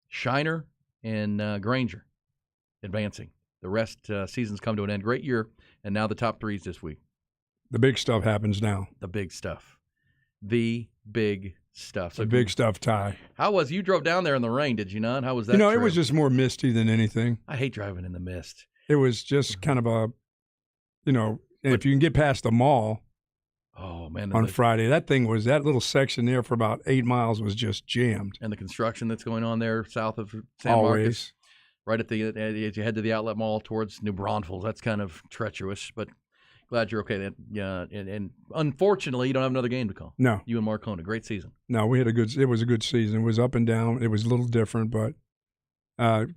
Shiner, and Granger advancing. The rest seasons come to an end. Great year, and now the top 3s this week. The big stuff happens now. The big stuff. The big stuff. So the big stuff, Ty. How was you drove down there in the rain, did you not? How was that trip? It was just more misty than anything. I hate driving in the mist. It was just kind of a, if you can get past the mall, Oh man, on Friday. That little section there for about 8 miles was just jammed. and the construction that's going on there south of San Marcos, Always. right at as you head to the outlet mall towards New Braunfels. That's kind of treacherous, but glad you're okay. Yeah, and unfortunately, you don't have another game to call. No. You and Marcona, great season. No, it was a good season. It was up and down. It was a little different, but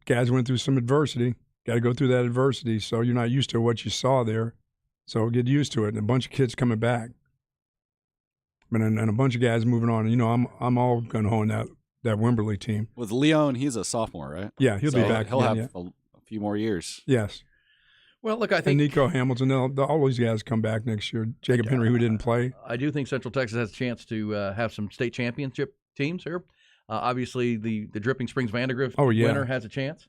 guys went through some adversity. Got to go through that adversity, so you're not used to what you saw there. So get used to it. And a bunch of kids coming back. And a bunch of guys moving on. You know, I'm all gung ho on that Wimberley team. With Leon, he's a sophomore, right? Yeah, he'll be back. He'll again, have a few more years. Yes. Well, look, I And think Nico Hamilton, all these guys come back next year. Jacob Henry, who didn't play. I do think Central Texas has a chance to have some state championship teams here. Obviously, the Dripping Springs Vandergrift winner has a chance.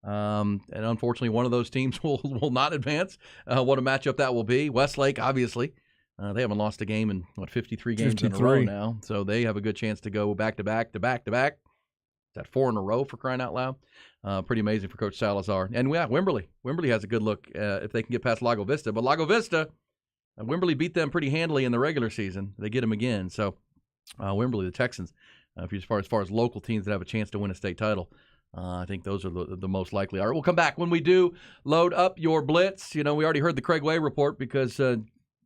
And unfortunately, one of those teams will not advance. What a matchup that will be. Westlake, obviously. They haven't lost a game in, 53 games in a row now. So they have a good chance to go back to back to back to back. Is that 4 in a row, for crying out loud? Pretty amazing for Coach Salazar. And, yeah, Wimberley. Wimberley has a good look if they can get past Lago Vista. But Lago Vista, Wimberley beat them pretty handily in the regular season. They get them again. So Wimberley, the Texans, as far as local teams that have a chance to win a state title, I think those are the most likely. All right, we'll come back. When we do load up your blitz, we already heard the Craig Way report because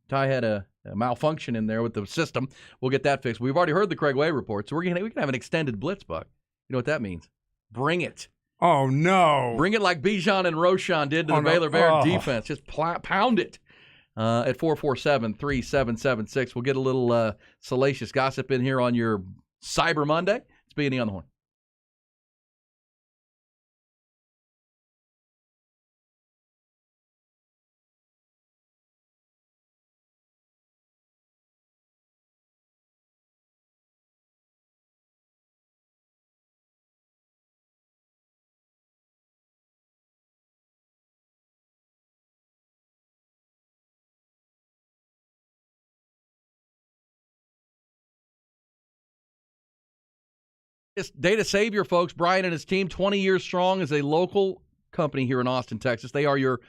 Ty had a malfunction in there with the system. We'll get that fixed. We've already heard the Craig Way report, so we can have an extended blitz, Buck. You know what that means? Bring it. Oh, no. Bring it like Bijan and Roshan did to the Baylor Bear defense. Just pound it at 447-3776. We'll get a little salacious gossip in here on your Cyber Monday. It's B&E on the Horn. Data Savior, folks. Brian and his team, 20 years strong, is a local company here in Austin, Texas. They are your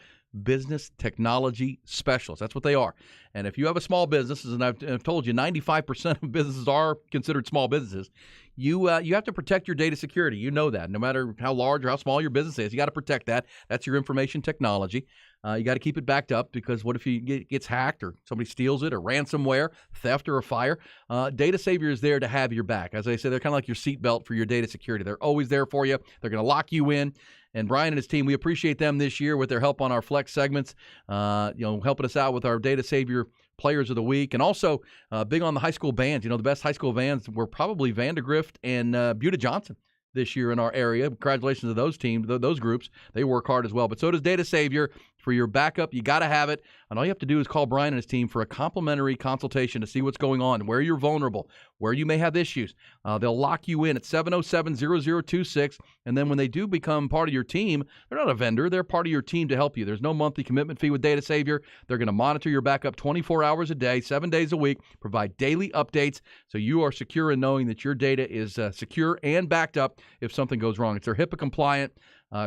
business technology specialists. That's what they are. And if you have a small business, and I've told you, 95% of businesses are considered small businesses, you have to protect your data security. You know that. No matter how large or how small your business is, you got to protect that. That's your information technology. You got to keep it backed up because what if it gets hacked or somebody steals it or ransomware, theft, or a fire? Data Savior is there to have your back. As I say, they're kind of like your seatbelt for your data security. They're always there for you. They're going to lock you in. And Brian and his team, we appreciate them this year with their help on our Flex segments, helping us out with our Data Savior Players of the Week. And also big on the high school bands. The best high school bands were probably Vandergrift and Buda Johnson this year in our area. Congratulations to those teams, those groups. They work hard as well. But so does Data Savior. For your backup, you got to have it. And all you have to do is call Brian and his team for a complimentary consultation to see what's going on, where you're vulnerable, where you may have issues. They'll lock you in at 707-0026. And then when they do become part of your team, they're not a vendor. They're part of your team to help you. There's no monthly commitment fee with Data Savior. They're going to monitor your backup 24 hours a day, 7 days a week, provide daily updates so you are secure in knowing that your data is secure and backed up if something goes wrong. It's their HIPAA compliant,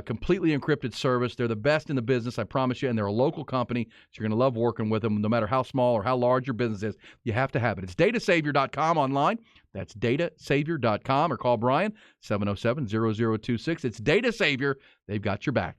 completely encrypted service. They're the best in the business, I promise you, and they're a local company, so you're going to love working with them no matter how small or how large your business is. You have to have it. It's datasavior.com online. That's datasavior.com, or call Brian, 707-0026. It's Data Savior. They've got your back.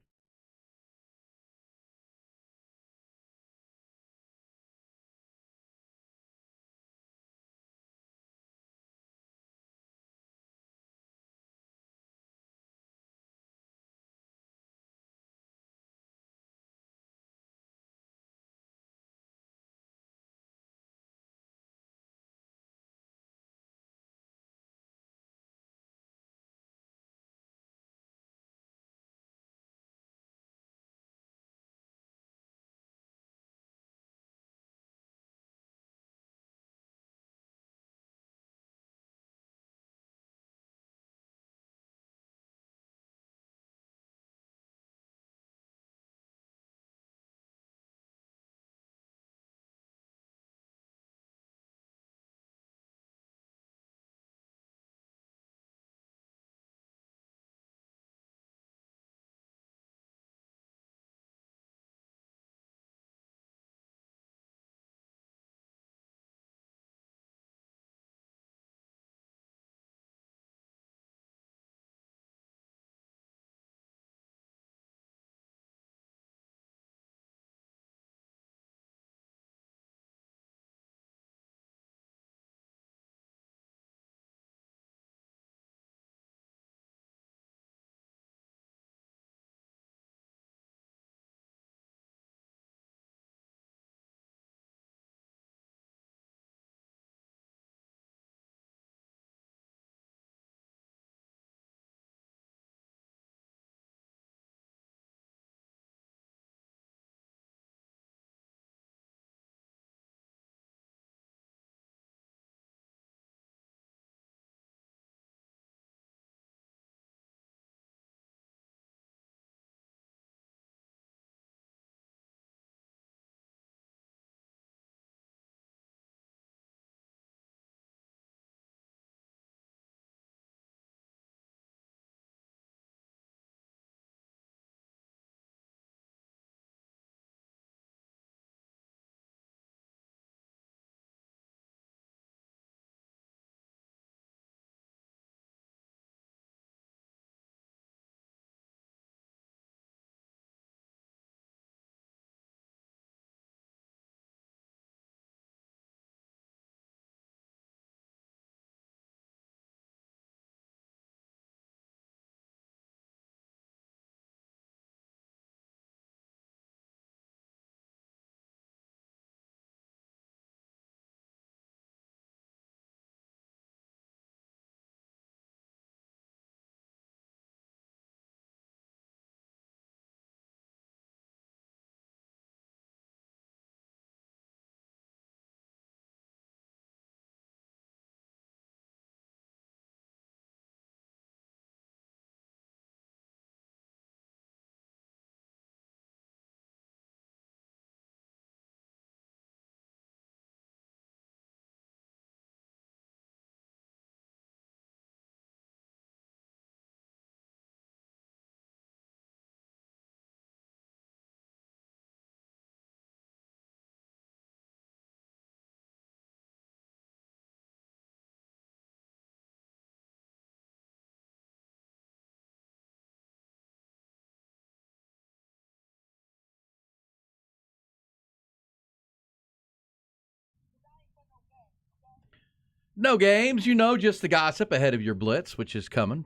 No games, just the gossip ahead of your Blitz, which is coming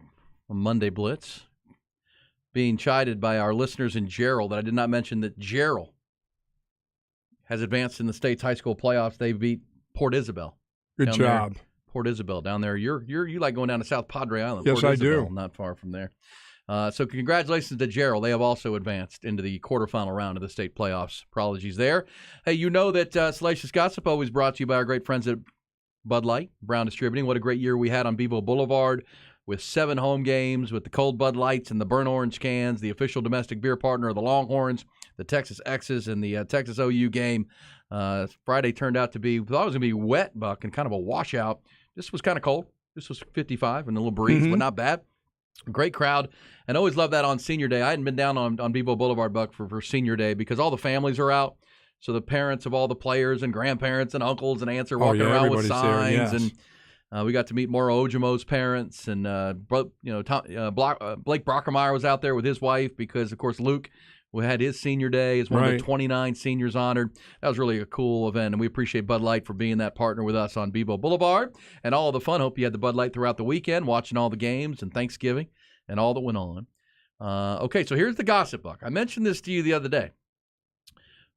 on Monday Blitz. Being chided by our listeners in Jarrell that I did not mention that Jarrell has advanced in the state's high school playoffs. They beat Port Isabel. Good job. Port Isabel down there. You like going down to South Padre Island. Yes, Port I Isabel, do. Not far from there. So congratulations to Jarrell. They have also advanced into the quarterfinal round of the state playoffs. Apologies there. Hey, you know that Salacious Gossip always brought to you by our great friends at Bud Light, Brown Distributing. What a great year we had on Bevo Boulevard with 7 home games with the cold Bud Lights and the burnt orange cans, the official domestic beer partner of the Longhorns, the Texas X's, and the Texas OU game. Friday turned out to be, we thought it was going to be wet, Buck, and kind of a washout. This was kind of cold. This was 55 and a little breeze, but not bad. Great crowd, and always love that on Senior Day. I hadn't been down on Bevo Boulevard, Buck, for Senior Day because all the families are out. So the parents of all the players and grandparents and uncles and aunts are walking around with signs. There, yes. And we got to meet Mauro Ojomo's parents, and Blake Brockermeyer was out there with his wife because, of course, Luke had his senior day as one of the 29 seniors honored. That was really a cool event, and we appreciate Bud Light for being that partner with us on Bevo Boulevard and all of the fun. Hope you had the Bud Light throughout the weekend, watching all the games and Thanksgiving and all that went on. Okay, so here's the gossip, Buck. I mentioned this to you the other day,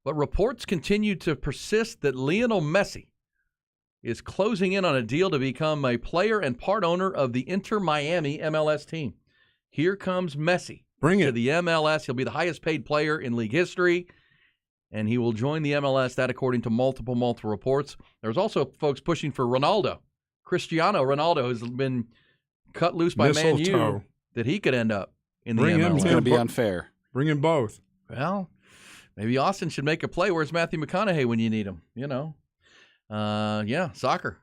but reports continue to persist that Lionel Messi is closing in on a deal to become a player and part owner of the Inter Miami MLS team. Here comes Messi. Bring it. To the MLS. He'll be the highest paid player in league history, and he will join the MLS, that according to multiple reports. There's also folks pushing for Ronaldo. Cristiano Ronaldo has been cut loose by Man U that he could end up in the MLS. It's going to be unfair. Bring in both. Well, maybe Austin should make a play. Where's Matthew McConaughey when you need him? Soccer.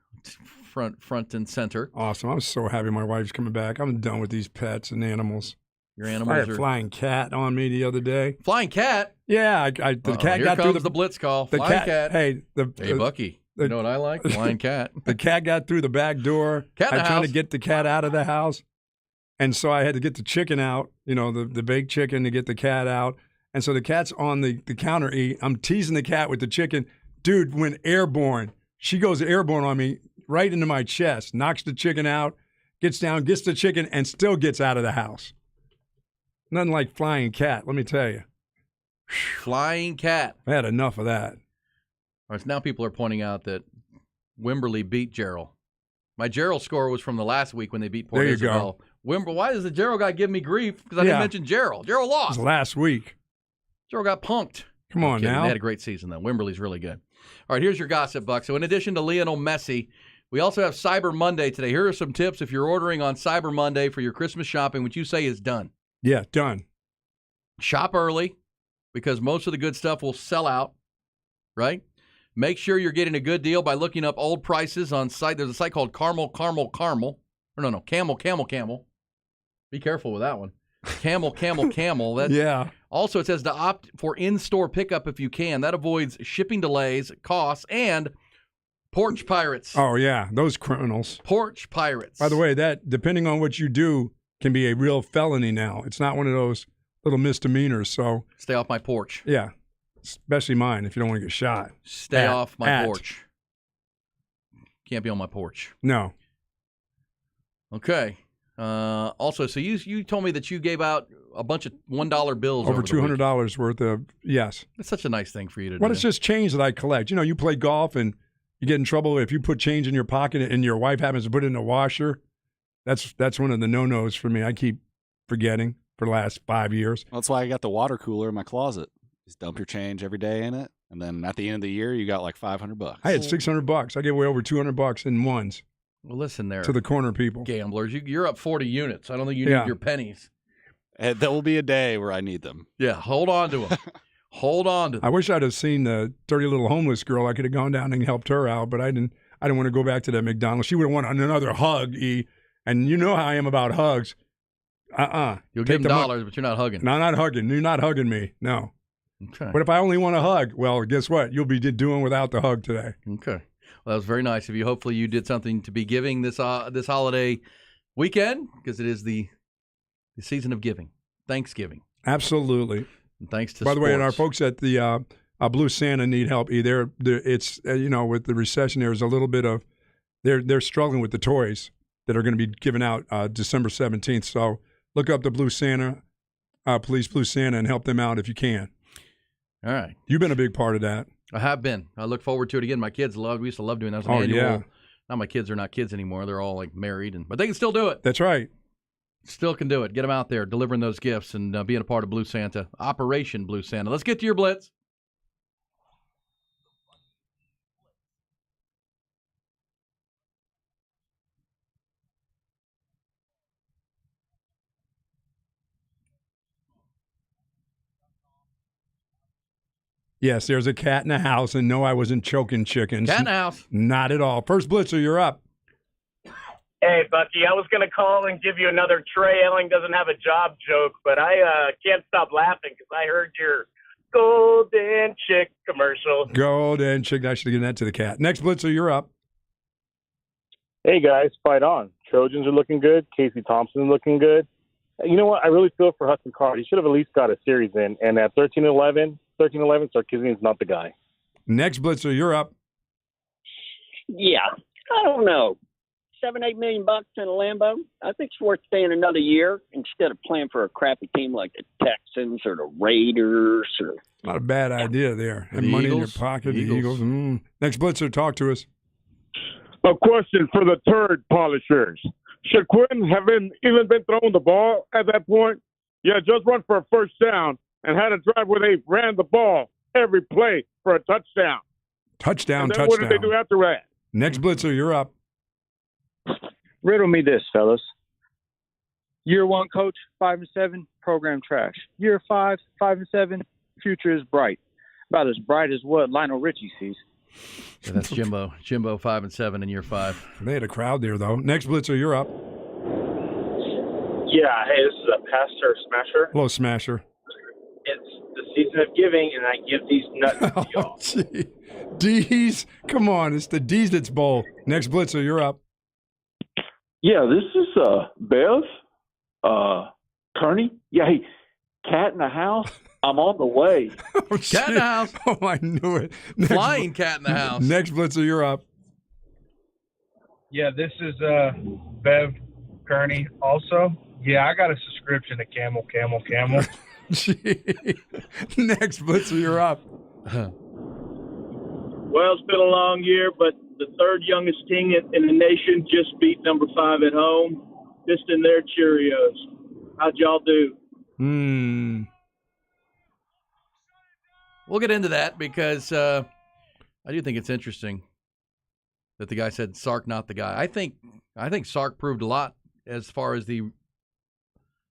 Front and center. Awesome. I'm so happy my wife's coming back. I'm done with these pets and animals. Your animals I had a flying cat on me the other day. Flying cat? Yeah, the cat here got comes through the blitz call. Flying cat. Hey, hey, Bucky. You know what I like? Flying cat. The cat got through the back door. Cat in the I'm trying house. to get the cat out of the house. And so I had to get the chicken out, the baked chicken to get the cat out. And so the cat's on the counter. I'm teasing the cat with the chicken. Dude went airborne. She goes airborne on me right into my chest, knocks the chicken out, gets down, gets the chicken, and still gets out of the house. Nothing like flying cat, let me tell you. Flying cat. I had enough of that. All right, so now people are pointing out that Wimberley beat Jarrell. My Jarrell score was from the last week when they beat Port Isabel. Wimberley, why does the Jarrell guy give me grief? Because I didn't mention Jarrell. Jarrell It lost. was last week. Jarrell got punked. Come on now. They had a great season, though. Wimberley's really good. All right, here's your gossip, Buck. So in addition to Lionel Messi, we also have Cyber Monday today. Here are some tips if you're ordering on Cyber Monday for your Christmas shopping, which you say is done. Yeah, done. Shop early because most of the good stuff will sell out, right? Make sure you're getting a good deal by looking up old prices on site. There's a site called Camel. Be careful with that one. Camel. That's, yeah. Also, it says to opt for in-store pickup if you can. That avoids shipping delays, costs, and porch pirates. Oh, yeah, those criminals. Porch pirates. By the way, that, depending on what you do, can be a real felony now. It's not one of those little misdemeanors, so. Stay off my porch. Yeah, especially mine if you don't want to get shot. Stay off my porch. Can't be on my porch. No. Okay. Also, so you told me that you gave out a bunch of $1 bills over $200 worth of, yes. That's such a nice thing for you to do. Well, it's just change that I collect. You play golf and you get in trouble if you put change in your pocket and your wife happens to put it in a washer. That's one of the no-nos for me. I keep forgetting for the last 5 years. Well, that's why I got the water cooler in my closet. Just dump your change every day in it, and then at the end of the year, you got like $500. I had $600. I gave away over $200 in ones. Well, listen there. To the corner people. Gamblers, you're up 40 units. I don't think you need your pennies. And there will be a day where I need them. Yeah, hold on to them. Hold on to them. I wish I'd have seen the dirty little homeless girl. I could have gone down and helped her out, but I didn't want to go back to that McDonald's. She would have wanted another hug, E. And you know how I am about hugs. You'll give them dollars, but you're not hugging. No, not hugging. You're not hugging me. No. Okay. But if I only want a hug, well, guess what? You'll be doing without the hug today. Okay. Well, that was very nice of you. Hopefully you did something to be giving this holiday weekend because it is the season of giving, Thanksgiving. Absolutely. And thanks to By the way, and our sports. folks at the Blue Santa need help. Either it's with the recession, there's a little bit of they're struggling with the toys that are going to be given out December 17th. So look up the Blue Santa, Police Blue Santa, and help them out if you can. All right. You've been a big part of that. I have been. I look forward to it again. My kids we used to love doing that. It was an annual. Yeah. Now my kids are not kids anymore. They're all like married, but they can still do it. That's right. Still can do it. Get them out there delivering those gifts and being a part of Blue Santa, Operation Blue Santa. Let's get to your blitz. Yes, there's a cat in the house, and no, I wasn't choking chickens. Cat in the house. Not at all. First blitzer, you're up. Hey, Bucky, I was going to call and give you another Trey Elling doesn't have a job joke, but I can't stop laughing because I heard your Golden Chick commercial. Golden chicken. I should have given that to the cat. Next blitzer, you're up. Hey, guys, fight on. Trojans are looking good. Casey Thompson is looking good. You know what? I really feel for Hudson Card. He should have at least got a series in. And at 13-11, Sarkisian's not the guy. Next blitzer, you're up. Yeah, I don't know. $7-8 million in a Lambo. I think it's worth staying another year instead of playing for a crappy team like the Texans or the Raiders. Or Not a bad idea there. Have The money in your Eagles. pocket. The Eagles. Eagles. Next blitzer, talk to us. A question for the turd polishers. Should Quinn have even been throwing the ball at that point? Yeah, just run for a first down and had a drive where they ran the ball every play for a touchdown. Touchdown, And then touchdown. what did they do after that? Next blitzer, you're up. Riddle me this, fellas. Year 1 coach, 5-7, program trash. Year 5, 5-7, future is bright. About as bright as what Lionel Richie sees. Yeah, that's Jimbo. Jimbo 5-7 in year 5. They had a crowd there, though. Next blitzer, you're up. Yeah, hey, this is a Pastor Smasher. Hello, Smasher. It's the season of giving, and I give these nuts to Oh, y'all. gee. D's. Come on. It's the D's that's bowl. Next blitzer, you're up. Yeah, this is Bev, Kearney. Yeah, hey, cat in the house. I'm on the way. Oh, Cat in shit. the house. Oh, I knew it. Flying cat in the house. Next blitzer, you're up. Yeah, this is Bev Kearney also. Yeah, I got a subscription to Camel. Gee. Next blitzer, you're up. Well, it's been a long year, but the third youngest team in the nation just beat number 5 at home. Just in their Cheerios. How'd y'all do? We'll get into that because I do think it's interesting that the guy said Sark not the guy. I think Sark proved a lot as far as the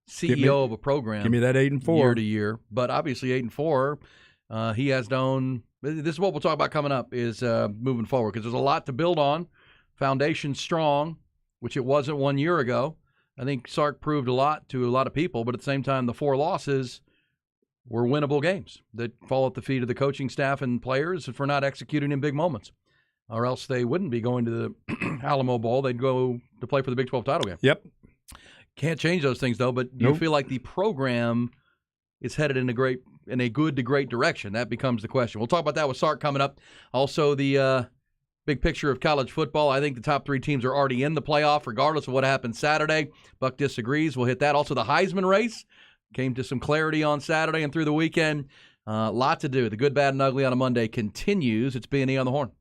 CEO of a program. Give me that 8-4. year to year, but obviously 8-4. He has known. This is what we'll talk about coming up is moving forward because there's a lot to build on. Foundation strong, which it wasn't 1 year ago. I think Sark proved a lot to a lot of people, but at the same time, the 4 losses were winnable games that fall at the feet of the coaching staff and players for not executing in big moments, or else they wouldn't be going to the Alamo Bowl. They'd go to play for the Big 12 title game. Yep. Can't change those things though, but do you Nope. feel like the program is headed in a good to great direction? That becomes the question. We'll talk about that with Sark coming up. Also, the big picture of college football. I think the top 3 teams are already in the playoff, regardless of what happens Saturday. Buck disagrees. We'll hit that. Also, the Heisman race came to some clarity on Saturday and through the weekend. Lot to do. The good, bad, and ugly on a Monday continues. It's B&E on the Horn.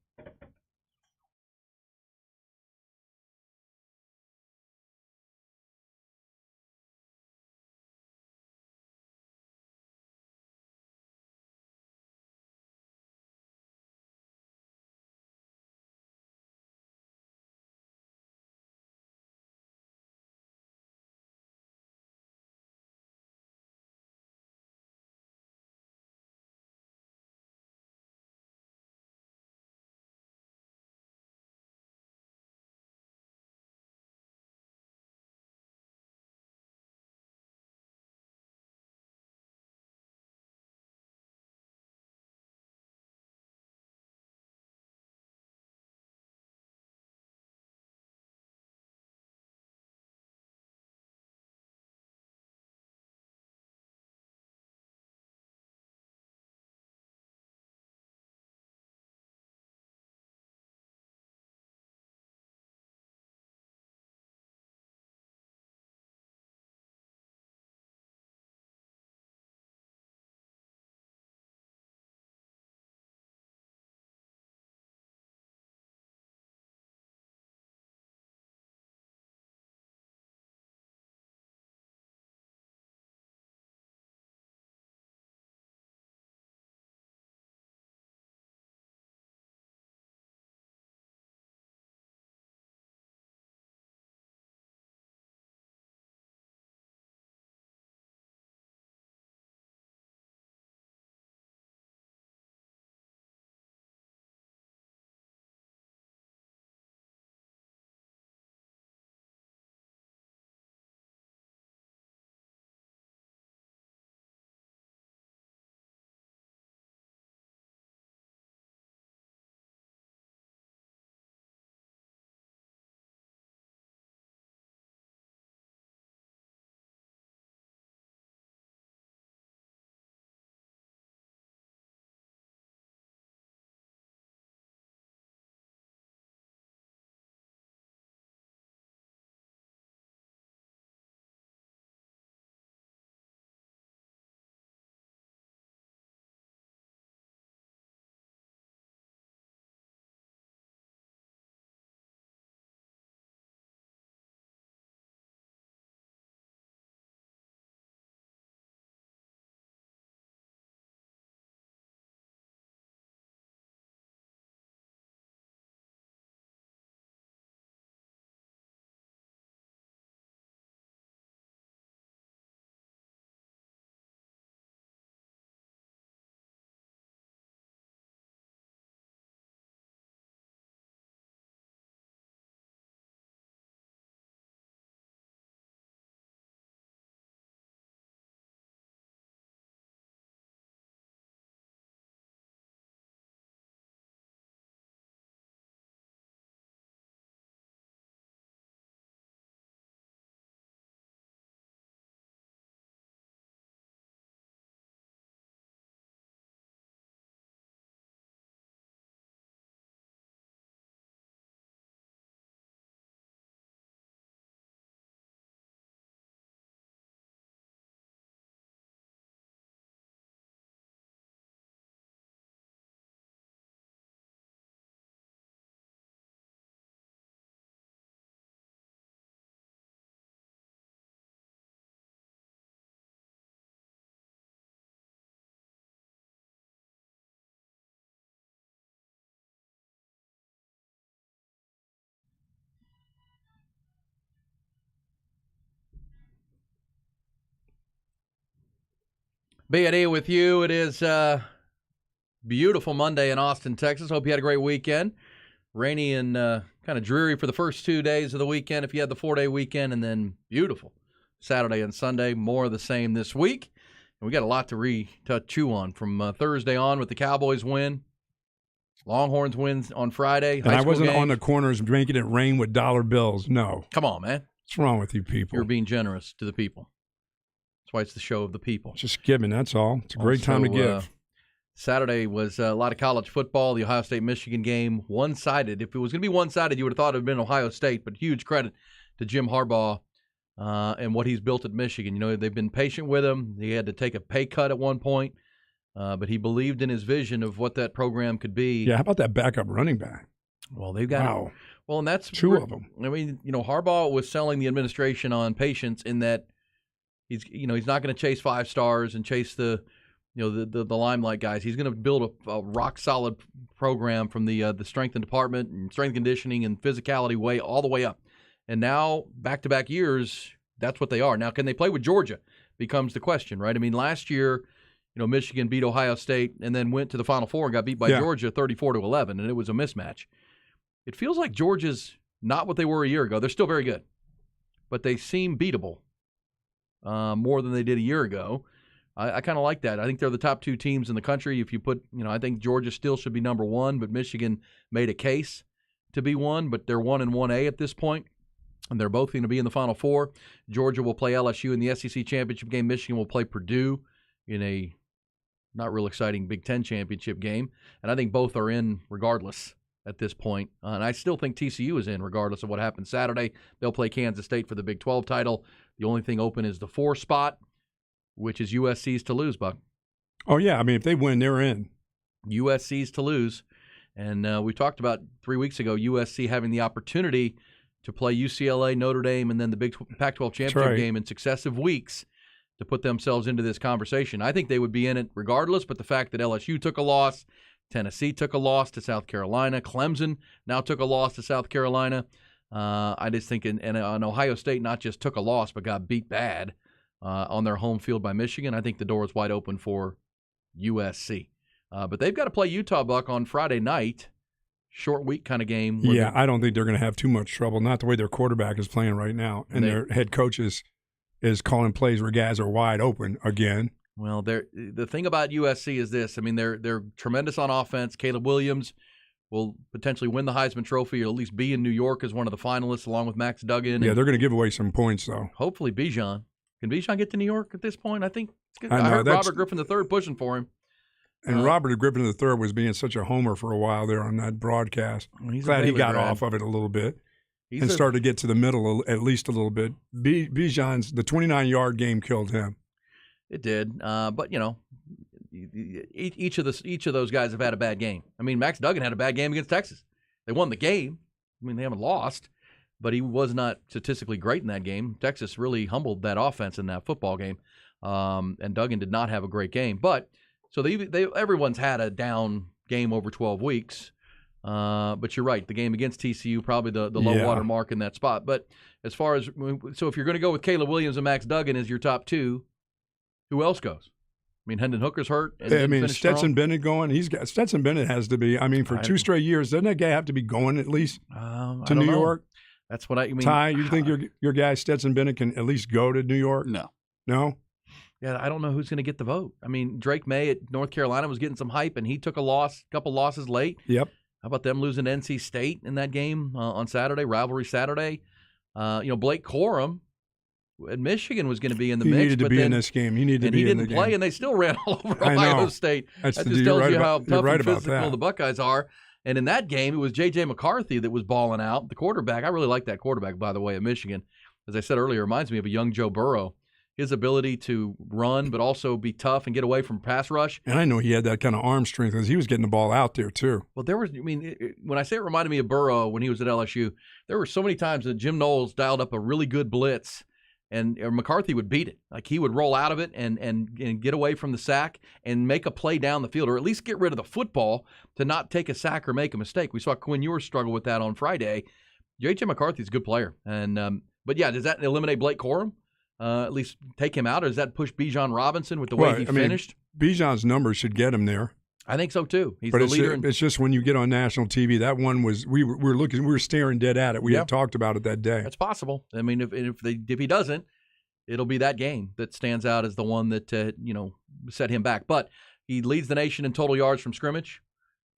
B&E with you. It is beautiful Monday in Austin, Texas. Hope you had a great weekend. Rainy and kind of dreary for the first 2 days of the weekend if you had the 4-day weekend, and then beautiful Saturday and Sunday. More of the same this week. And we got a lot to chew on from Thursday on with the Cowboys win. Longhorns wins on Friday. And I wasn't on the corners making it rain with dollar bills. No. Come on, man. What's wrong with you people? You're being generous to the people. That's why it's the show of the people. Just giving, that's all. It's a great time to give. Saturday was a lot of college football. The Ohio State-Michigan game, one-sided. If it was going to be one-sided, you would have thought it would have been Ohio State, but huge credit to Jim Harbaugh and what he's built at Michigan. You know, they've been patient with him. He had to take a pay cut at one point, but he believed in his vision of what that program could be. Yeah, how about that backup running back? Well, they've got wow. Well, and that's two of them. I mean, you know, Harbaugh was selling the administration on patience in that he's not going to chase 5 stars and chase the limelight guys. He's going to build a rock solid program from the strength and department and strength conditioning and physicality way all the way up. And now back-to-back years, that's what they are. Now, can they play with Georgia? Becomes the question, right? I mean, last year, Michigan beat Ohio State and then went to the Final Four and got beat by Georgia 34-11, and it was a mismatch. It feels like Georgia's not what they were a year ago. They're still very good, but they seem beatable more than they did a year ago. I kind of like that. I think they're the top 2 teams in the country. If you put, I think Georgia still should be number 1, but Michigan made a case to be 1, but they're 1 and 1A at this point, and they're both going to be in the Final Four. Georgia will play LSU in the SEC championship game. Michigan will play Purdue in a not real exciting Big Ten championship game, and I think both are in regardless at this point. And I still think TCU is in regardless of what happens Saturday. They'll play Kansas State for the Big 12 title. The only thing open is the 4 spot, which is USC's to lose, Buck. Oh, yeah. I mean, if they win, they're in. USC's to lose. And we talked about 3 weeks ago USC having the opportunity to play UCLA, Notre Dame, and then the Big Pac-12 championship game in successive weeks to put themselves into this conversation. I think they would be in it regardless, but the fact that LSU took a loss, Tennessee took a loss to South Carolina, Clemson now took a loss to South Carolina. I just think and Ohio State not just took a loss but got beat bad on their home field by Michigan. I think the door is wide open for USC. But they've got to play Utah, Buck, on Friday night. Short week kind of game. Yeah, I don't think they're going to have too much trouble. Not the way their quarterback is playing right now. And their head coach is calling plays where guys are wide open again. Well, the thing about USC is this. I mean, they're tremendous on offense. Caleb Williams will potentially win the Heisman Trophy or at least be in New York as one of the finalists along with Max Duggan. Yeah, they're going to give away some points, though. Hopefully Bijan. Can Bijan get to New York at this point? I think I heard Robert Griffin III pushing for him. And Robert Griffin III was being such a homer for a while there on that broadcast. Glad he got off of it a little bit and started to get to the middle at least a little bit. Bijan's, the 29-yard game killed him. It did. But, each of those guys have had a bad game. I mean, Max Duggan had a bad game against Texas. They won the game. I mean, they haven't lost, but he was not statistically great in that game. Texas really humbled that offense in that football game, and Duggan did not have a great game. But so everyone's had a down game over 12 weeks. But you're right. The game against TCU, probably the low water mark in that spot. But as far as if you're going to go with Caleb Williams and Max Duggan as your top 2, who else goes? I mean, Hendon Hooker's hurt. And Stetson Bennett going. Stetson Bennett has to be. I mean, for 2 straight years, doesn't that guy have to be going at least to New York? That's what I mean. Ty, you think your guy Stetson Bennett can at least go to New York? No. Yeah, I don't know who's going to get the vote. I mean, Drake May at North Carolina was getting some hype, and he took a couple losses late. Yep. How about them losing to NC State in that game on Saturday, rivalry Saturday? Blake Corum at Michigan was going to be in the mix. He needed to be in this game. He needed to be in the game. And he didn't play, and they still ran all over Ohio State. That just tells you how tough and physical the Buckeyes are. And in that game, it was J.J. McCarthy that was balling out, the quarterback. I really like that quarterback, by the way, at Michigan. As I said earlier, it reminds me of a young Joe Burrow. His ability to run but also be tough and get away from pass rush. And I know he had that kind of arm strength because he was getting the ball out there too. Well, when I say it reminded me of Burrow when he was at LSU, there were so many times that Jim Knowles dialed up a really good blitz and McCarthy would beat it. Like he would roll out of it and get away from the sack and make a play down the field or at least get rid of the football to not take a sack or make a mistake. We saw Quinn Ewers struggle with that on Friday. J.J. McCarthy's a good player. And but, yeah, does that eliminate Blake Corum? at least take him out? Or does that push Bijan Robinson with the way he finished? Bijan's numbers should get him there. I think so too. He's but the leader. It's just when you get on national TV, that one was we were staring dead at it. We had talked about it that day. That's possible. I mean, if he doesn't, it'll be that game that stands out as the one that set him back. But he leads the nation in total yards from scrimmage.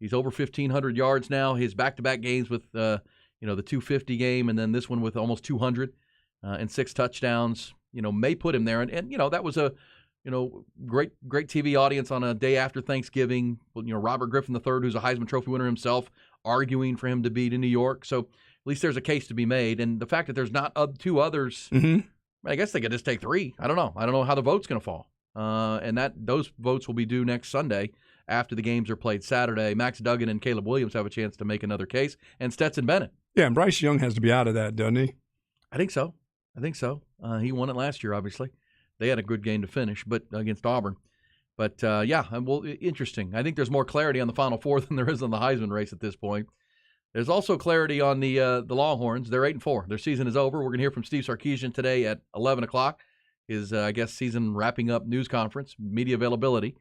He's over 1,500 yards now. His back-to-back games with the 250 game and then this one with almost 200 and 6 touchdowns. May put him there. And that was a great TV audience on a day after Thanksgiving. Robert Griffin III, who's a Heisman Trophy winner himself, arguing for him to beat in New York. So at least there's a case to be made. And the fact that there's not 2 others, I guess they could just take 3. I don't know. I don't know how the vote's going to fall. And those votes will be due next Sunday after the games are played Saturday. Max Duggan and Caleb Williams have a chance to make another case, and Stetson Bennett. Yeah, and Bryce Young has to be out of that, doesn't he? I think so. He won it last year, obviously. They had a good game to finish, but against Auburn. But, interesting. I think there's more clarity on the Final Four than there is on the Heisman race at this point. There's also clarity on the Longhorns. They're 8-4. Their season is over. We're going to hear from Steve Sarkisian today at 11 o'clock. His, season wrapping up news conference, media availability.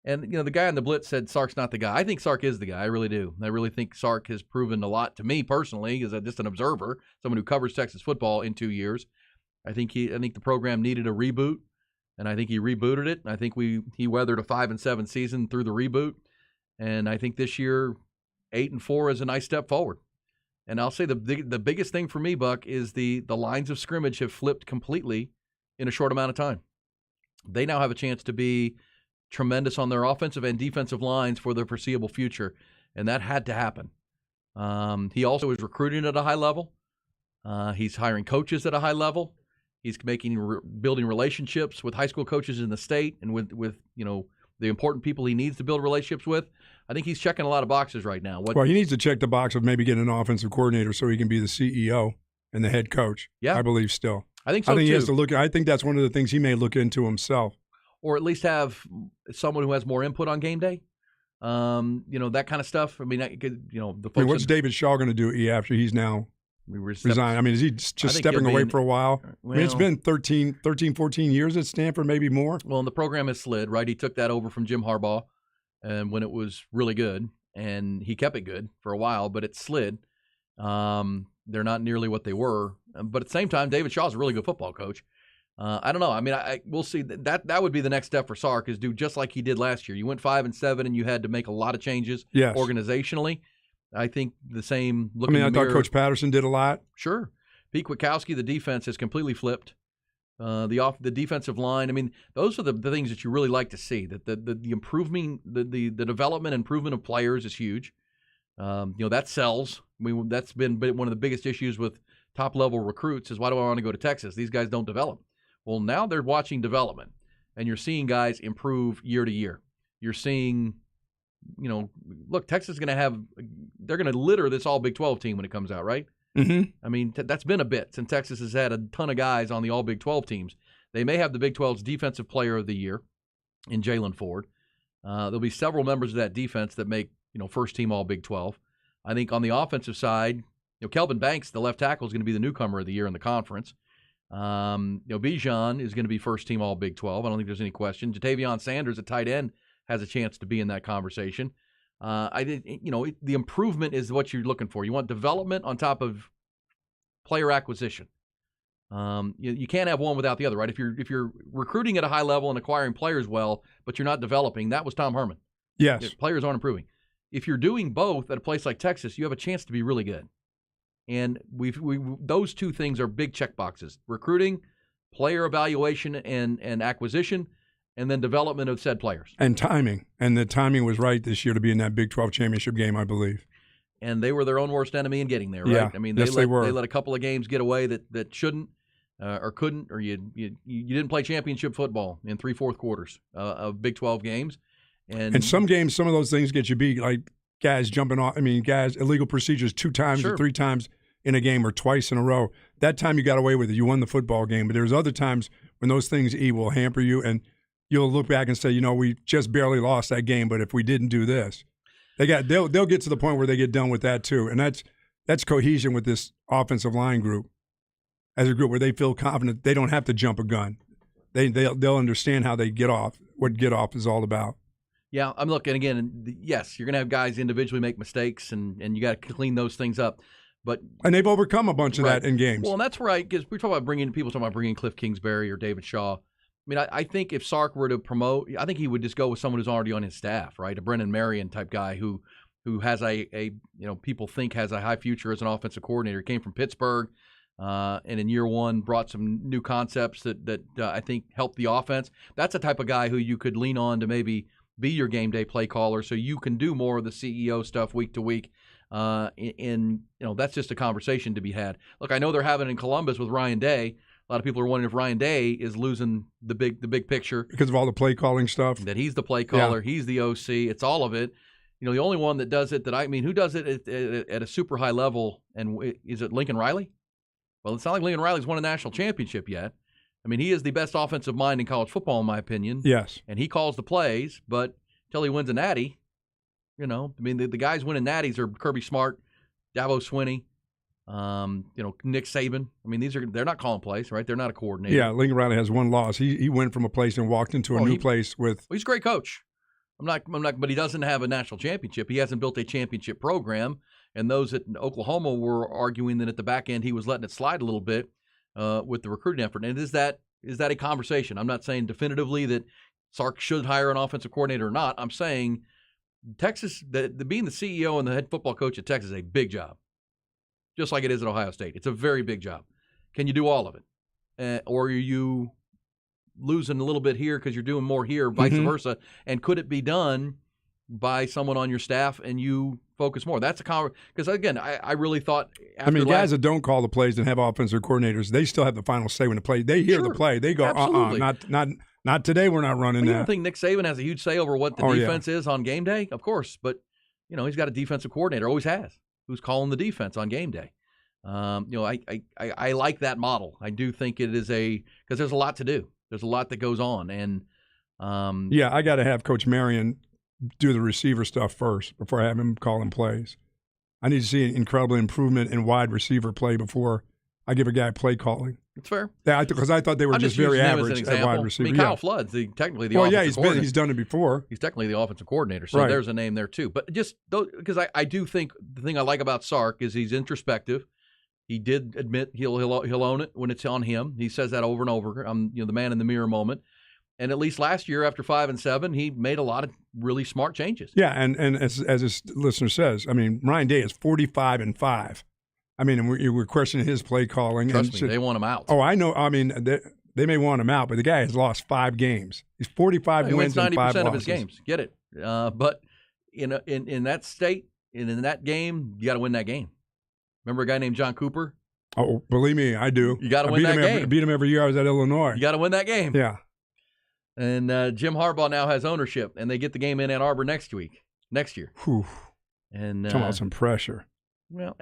And, the guy on the Blitz said Sark's not the guy. I think Sark is the guy. I really do. I really think Sark has proven a lot to me personally as just an observer, someone who covers Texas football in 2 years. I think the program needed a reboot, and I think he rebooted it. I think he weathered a 5-7 season through the reboot, and I think this year 8-4 is a nice step forward. And I'll say the biggest thing for me, Buck, is the lines of scrimmage have flipped completely in a short amount of time. They now have a chance to be tremendous on their offensive and defensive lines for the foreseeable future, and that had to happen. He also is recruiting at a high level. He's hiring coaches at a high level. He's building relationships with high school coaches in the state and with the important people he needs to build relationships with. I think he's checking a lot of boxes right now. Well, he needs to check the box of maybe getting an offensive coordinator so he can be the CEO and the head coach. Yeah, I believe still. I think so. He has to look. I think that's one of the things he may look into himself, or at least have someone who has more input on game day. That kind of stuff. I mean, what's David Shaw going to do after he's now resigned? I mean, is he just stepping away for a while? Well, I mean, it's been 13, 14 years at Stanford, maybe more. Well, and the program has slid, right? He took that over from Jim Harbaugh, and when it was really good, and he kept it good for a while, but it slid. They're not nearly what they were. But at the same time, David Shaw's a really good football coach. I don't know. I mean, we'll see. That would be the next step for Sark, is do just like he did last year. You went 5-7, and you had to make a lot of changes organizationally. I think the same. I thought Coach Patterson did a lot. Sure. Pete Kwiatkowski, the defense has completely flipped. The defensive line. I mean, those are the things that you really like to see. That the improvement, the development, improvement of players is huge. That sells. I mean, that's been one of the biggest issues with top level recruits is, why do I want to go to Texas? These guys don't develop. Well, now they're watching development, and you're seeing guys improve year to year. You're seeing, look, Texas is going to they're going to litter this all Big 12 team when it comes out, right? Mm-hmm. I mean, that's been a bit since Texas has had a ton of guys on the all Big 12 teams. They may have the Big 12's Defensive Player of the Year in Jalen Ford. There'll be several members of that defense that make, first team all Big 12. I think on the offensive side, Kelvin Banks, the left tackle, is going to be the newcomer of the year in the conference. Bijan is going to be first team all Big 12. I don't think there's any question. Jatavion Sanders, at tight end, has a chance to be in that conversation. The improvement is what you're looking for. You want development on top of player acquisition. You can't have one without the other, right? If you're recruiting at a high level and acquiring players well, but you're not developing, that was Tom Herman. Yes. Players aren't improving. If you're doing both at a place like Texas, you have a chance to be really good. And those two things are big check boxes: recruiting, player evaluation and acquisition, and then development of said players. And timing. And the timing was right this year to be in that Big 12 championship game, I believe. And they were their own worst enemy in getting there, right? Yeah, I mean, they let a couple of games get away that shouldn't or couldn't, or you didn't play championship football in 3/4 quarters of Big 12 games. And some games, some of those things get you beat, like guys jumping off. I mean, guys, illegal procedures 2 times or 3 times in a game or twice in a row. That time you got away with it. You won the football game. But there's other times when those things will hamper you, and you'll look back and say, we just barely lost that game, but if we didn't do this. They'll get to the point where they get done with that too. And that's cohesion with this offensive line group. as a group where they feel confident they don't have to jump a gun. They'll understand how they get off, what get off is all about. Yeah, I'm looking again. Yes, you're going to have guys individually make mistakes, and you got to clean those things up. And they've overcome a bunch of right. that in games. Well, and that's right, because we're talking about bringing Cliff Kingsbury or David Shaw. I mean, I think if Sark were to promote, I think he would just go with someone who's already on his staff, right? A Brennan Marion type guy who has people think has a high future as an offensive coordinator. He came from Pittsburgh, and in year one brought some new concepts that I think helped the offense. That's a type of guy who you could lean on to maybe be your game day play caller, so you can do more of the CEO stuff week to week. That's just a conversation to be had. Look, I know they're having it in Columbus with Ryan Day. A lot of people are wondering if Ryan Day is losing the big picture because of all the play calling stuff. That he's the play caller, he's the OC. It's all of it. The only one that does it who does it at a super high level? And is it Lincoln Riley? Well, it's not like Lincoln Riley's won a national championship yet. I mean, he is the best offensive mind in college football, in my opinion. Yes, and he calls the plays, but until he wins a natty, the guys winning natties are Kirby Smart, Dabo Swinney, Nick Saban. I mean, they're not calling plays, right? They're not a coordinator. Yeah, Lincoln Riley has one loss. He went from a place and walked into a new place with. He's a great coach. I'm not, but he doesn't have a national championship. He hasn't built a championship program. And those at Oklahoma were arguing that at the back end he was letting it slide a little bit with the recruiting effort. And is that a conversation? I'm not saying definitively that Sark should hire an offensive coordinator or not. I'm saying Texas, being the CEO and the head football coach at Texas is a big job, just like it is at Ohio State. It's a very big job. Can you do all of it? Or are you losing a little bit here because you're doing more here, vice versa? And could it be done by someone on your staff and you focus more? That's a because again, I really thought. Guys that don't call the plays and have offensive coordinators, they still have the final say when the play. They hear the play. They go, not today. We're not running that. You don't think Nick Saban has a huge say over what the defense is on game day? Of course, but he's got a defensive coordinator, always has, who's calling the defense on game day. I like that model. I do think it is because there's a lot to do. There's a lot that goes on, and I got to have Coach Marion do the receiver stuff first before I have him calling plays. I need to see an incredible improvement in wide receiver play before I give a guy play calling. It's fair. Yeah, because I thought they were just very average at wide receiver. I mean, Kyle Flood's technically the offensive coordinator. He's done it before. He's technically the offensive coordinator, so there's a name there too. But just because I do think the thing I like about Sark is he's introspective. He did admit he'll own it when it's on him. He says that over and over. The man in the mirror moment. And at least last year, after 5-7, he made a lot of really smart changes. Yeah, and as his listener says, I mean, Ryan Day is 45-5. I mean, and we're questioning his play calling. Trust me, they want him out. Oh, I know. I mean, they may want him out, but the guy has lost 5 games. He's 45 wins and 5 losses. 90% of his games. Get it? But in that state and in that game, you got to win that game. Remember a guy named John Cooper? Oh, believe me, I do. You got to win that game. I beat him every year I was at Illinois. You got to win that game. Yeah. And Jim Harbaugh now has ownership, and they get the game in Ann Arbor next year. Whew. And talking about some pressure. Well,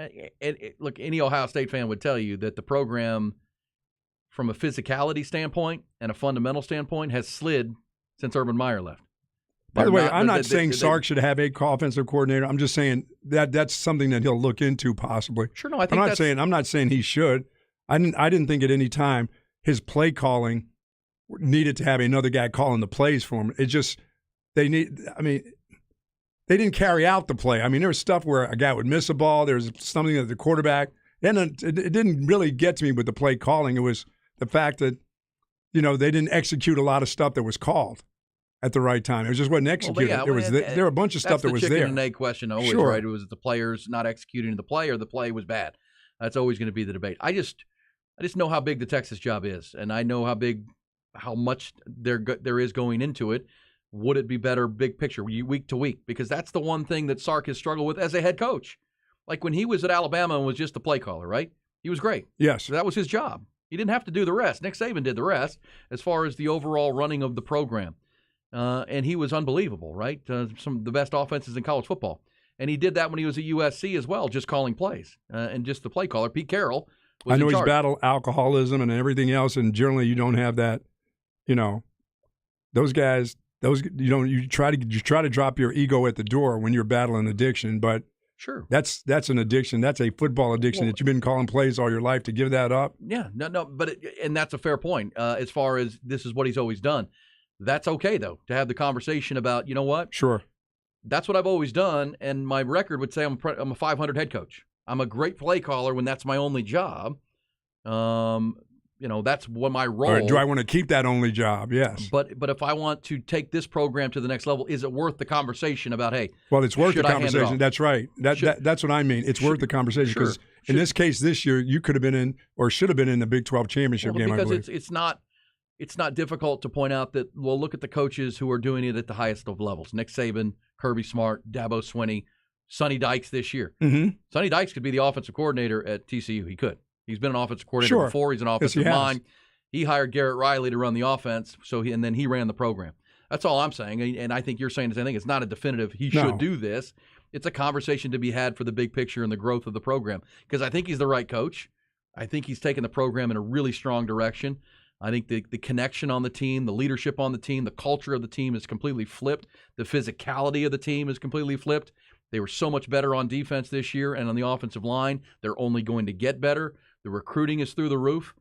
look, any Ohio State fan would tell you that the program, from a physicality standpoint and a fundamental standpoint, has slid since Urban Meyer left. By the way, I'm not saying Sark should have a offensive coordinator. I'm just saying that's something that he'll look into possibly. Sure, no, I think I'm not saying he should. I didn't think at any time his play calling needed to have another guy calling the plays for him. It just they didn't carry out the play. I mean, there was stuff where a guy would miss a ball. There was something that the quarterback. And it didn't really get to me with the play calling. It was the fact that they didn't execute a lot of stuff that was called at the right time. It just wasn't executed. There were a bunch of stuff that was there. That's the chicken and egg question always, sure. Right? It was the players not executing the play or the play was bad. That's always going to be the debate. I just know how big the Texas job is, and I know how much there is going into it. Would it be better big picture week to week? Because that's the one thing that Sark has struggled with as a head coach. Like when he was at Alabama and was just the play caller, right? He was great. Yes. That was his job. He didn't have to do the rest. Nick Saban did the rest as far as the overall running of the program. And he was unbelievable, right? Some of the best offenses in college football. And he did that when he was at USC as well, just calling plays and just the play caller. Pete Carroll was I know in he's charge. battled alcoholism and everything else, and generally you don't have that. Those guys, you try to drop your ego at the door when you're battling addiction, but Sure. That's an addiction. That's a football addiction that you've been calling plays all your life. To give that up. Yeah, no, but and that's a fair point. As far as this is what he's always done, that's okay though to have the conversation about. You know what? Sure. That's what I've always done, and my record would say I'm a 500 head coach. I'm a great play caller when that's my only job. That's what my role. Or do I want to keep that only job? Yes. But if I want to take this program to the next level, is it worth the conversation about, hey? Well, it's worth the should I hand it conversation. off? That's right. That's what I mean. It's worth the conversation because in this case this year you could have been in or should have been in the Big 12 championship game. Because I believe. it's not difficult to point out that. Well, look at the coaches who are doing it at the highest of levels: Nick Saban, Kirby Smart, Dabo Swinney, Sonny Dykes this year. Mm-hmm. Sonny Dykes could be the offensive coordinator at TCU. He could. He's been an offensive coordinator before. He's an offensive mind. He hired Garrett Riley to run the offense, and then he ran the program. That's all I'm saying, and I think you're saying the same thing. It's not a definitive he should do this. It's a conversation to be had for the big picture and the growth of the program because I think he's the right coach. I think he's taken the program in a really strong direction. I think the connection on the team, the leadership on the team, the culture of the team is completely flipped. The physicality of the team is completely flipped. They were so much better on defense this year and on the offensive line. They're only going to get better. The recruiting is through the roof.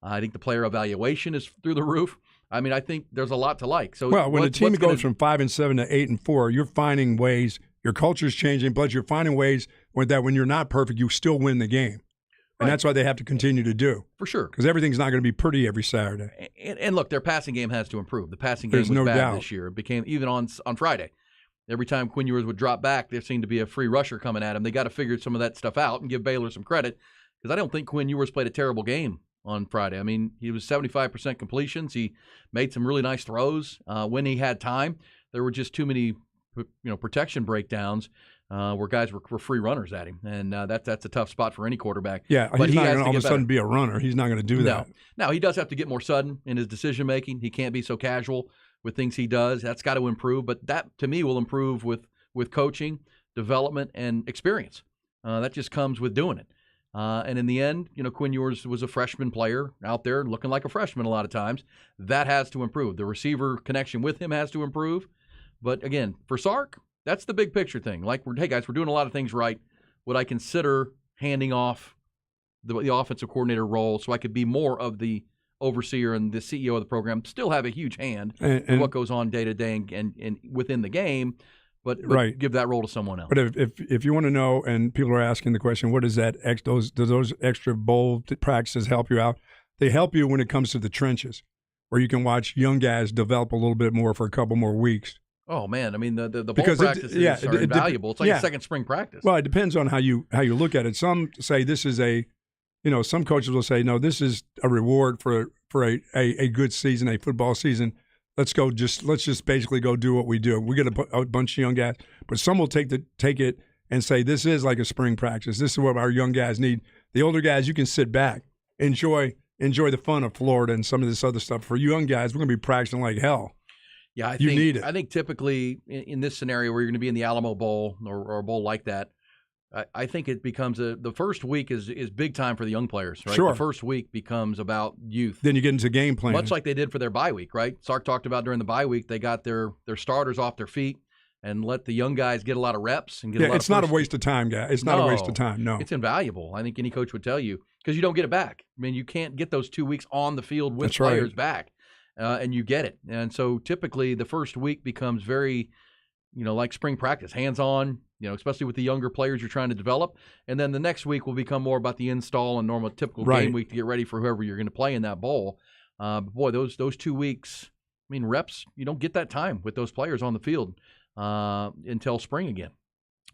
I think the player evaluation is through the roof. I mean, I think there's a lot to like. So, when a team goes from 5-7 to 8-4, you're finding ways. Your culture's changing, but you're finding ways that when you're not perfect, you still win the game. And that's what they have to continue to do. For sure. Because everything's not going to be pretty every Saturday. And look, their passing game has to improve. The passing game was bad this year. It became, even on Friday, every time Quinn Ewers would drop back, there seemed to be a free rusher coming at him. They got to figure some of that stuff out and give Baylor some credit because I don't think Quinn Ewers played a terrible game on Friday. I mean, he was 75% completions. He made some really nice throws when he had time. There were just too many protection breakdowns where guys were free runners at him, and that's a tough spot for any quarterback. Yeah, but he's not going to all of a sudden be a runner. He's not going to do that. No, he does have to get more sudden in his decision-making. He can't be so casual with things he does. That's got to improve, but that, to me, will improve with coaching, development, and experience. That just comes with doing it. And in the end, Quinn Ewers was a freshman player out there looking like a freshman a lot of times. That has to improve. The receiver connection with him has to improve. But again, for Sark, that's the big picture thing. Like, hey guys, we're doing a lot of things right. Would I consider handing off the offensive coordinator role so I could be more of the overseer and the CEO of the program, still have a huge hand in what goes on day to day and within the game, but give that role to someone else. But if you want to know, and people are asking the question, what does those extra bowl practices help you out? They help you when it comes to the trenches, where you can watch young guys develop a little bit more for a couple more weeks. Oh man, I mean the bowl practices are invaluable. It's like a second spring practice. Well, it depends on how you look at it. Some say this is some coaches will say, no, this is a reward for a good season, a football season. Let's just basically go do what we do. We get a bunch of young guys, but some will take it and say this is like a spring practice. This is what our young guys need. The older guys, you can sit back, enjoy the fun of Florida and some of this other stuff. For you young guys, we're going to be practicing like hell. Yeah, you need it. I think typically in this scenario where you're going to be in the Alamo Bowl or a bowl like that, I think it becomes the first week is big time for the young players, right? Sure. The first week becomes about youth. Then you get into game plan. Much like they did for their bye week, right? Sark talked about during the bye week, they got their starters off their feet and let the young guys get a lot of reps and get a lot of it's not a waste of time, guy. It's not a waste of time, no. It's invaluable. I think any coach would tell you because you don't get it back. I mean, you can't get those 2 weeks on the field with players back. And you get it. And so typically the first week becomes very, like spring practice, hands-on, especially with the younger players you're trying to develop. And then the next week will become more about the install and normal typical game week to get ready for whoever you're going to play in that bowl. Boy, those 2 weeks, I mean, reps, you don't get that time with those players on the field until spring again.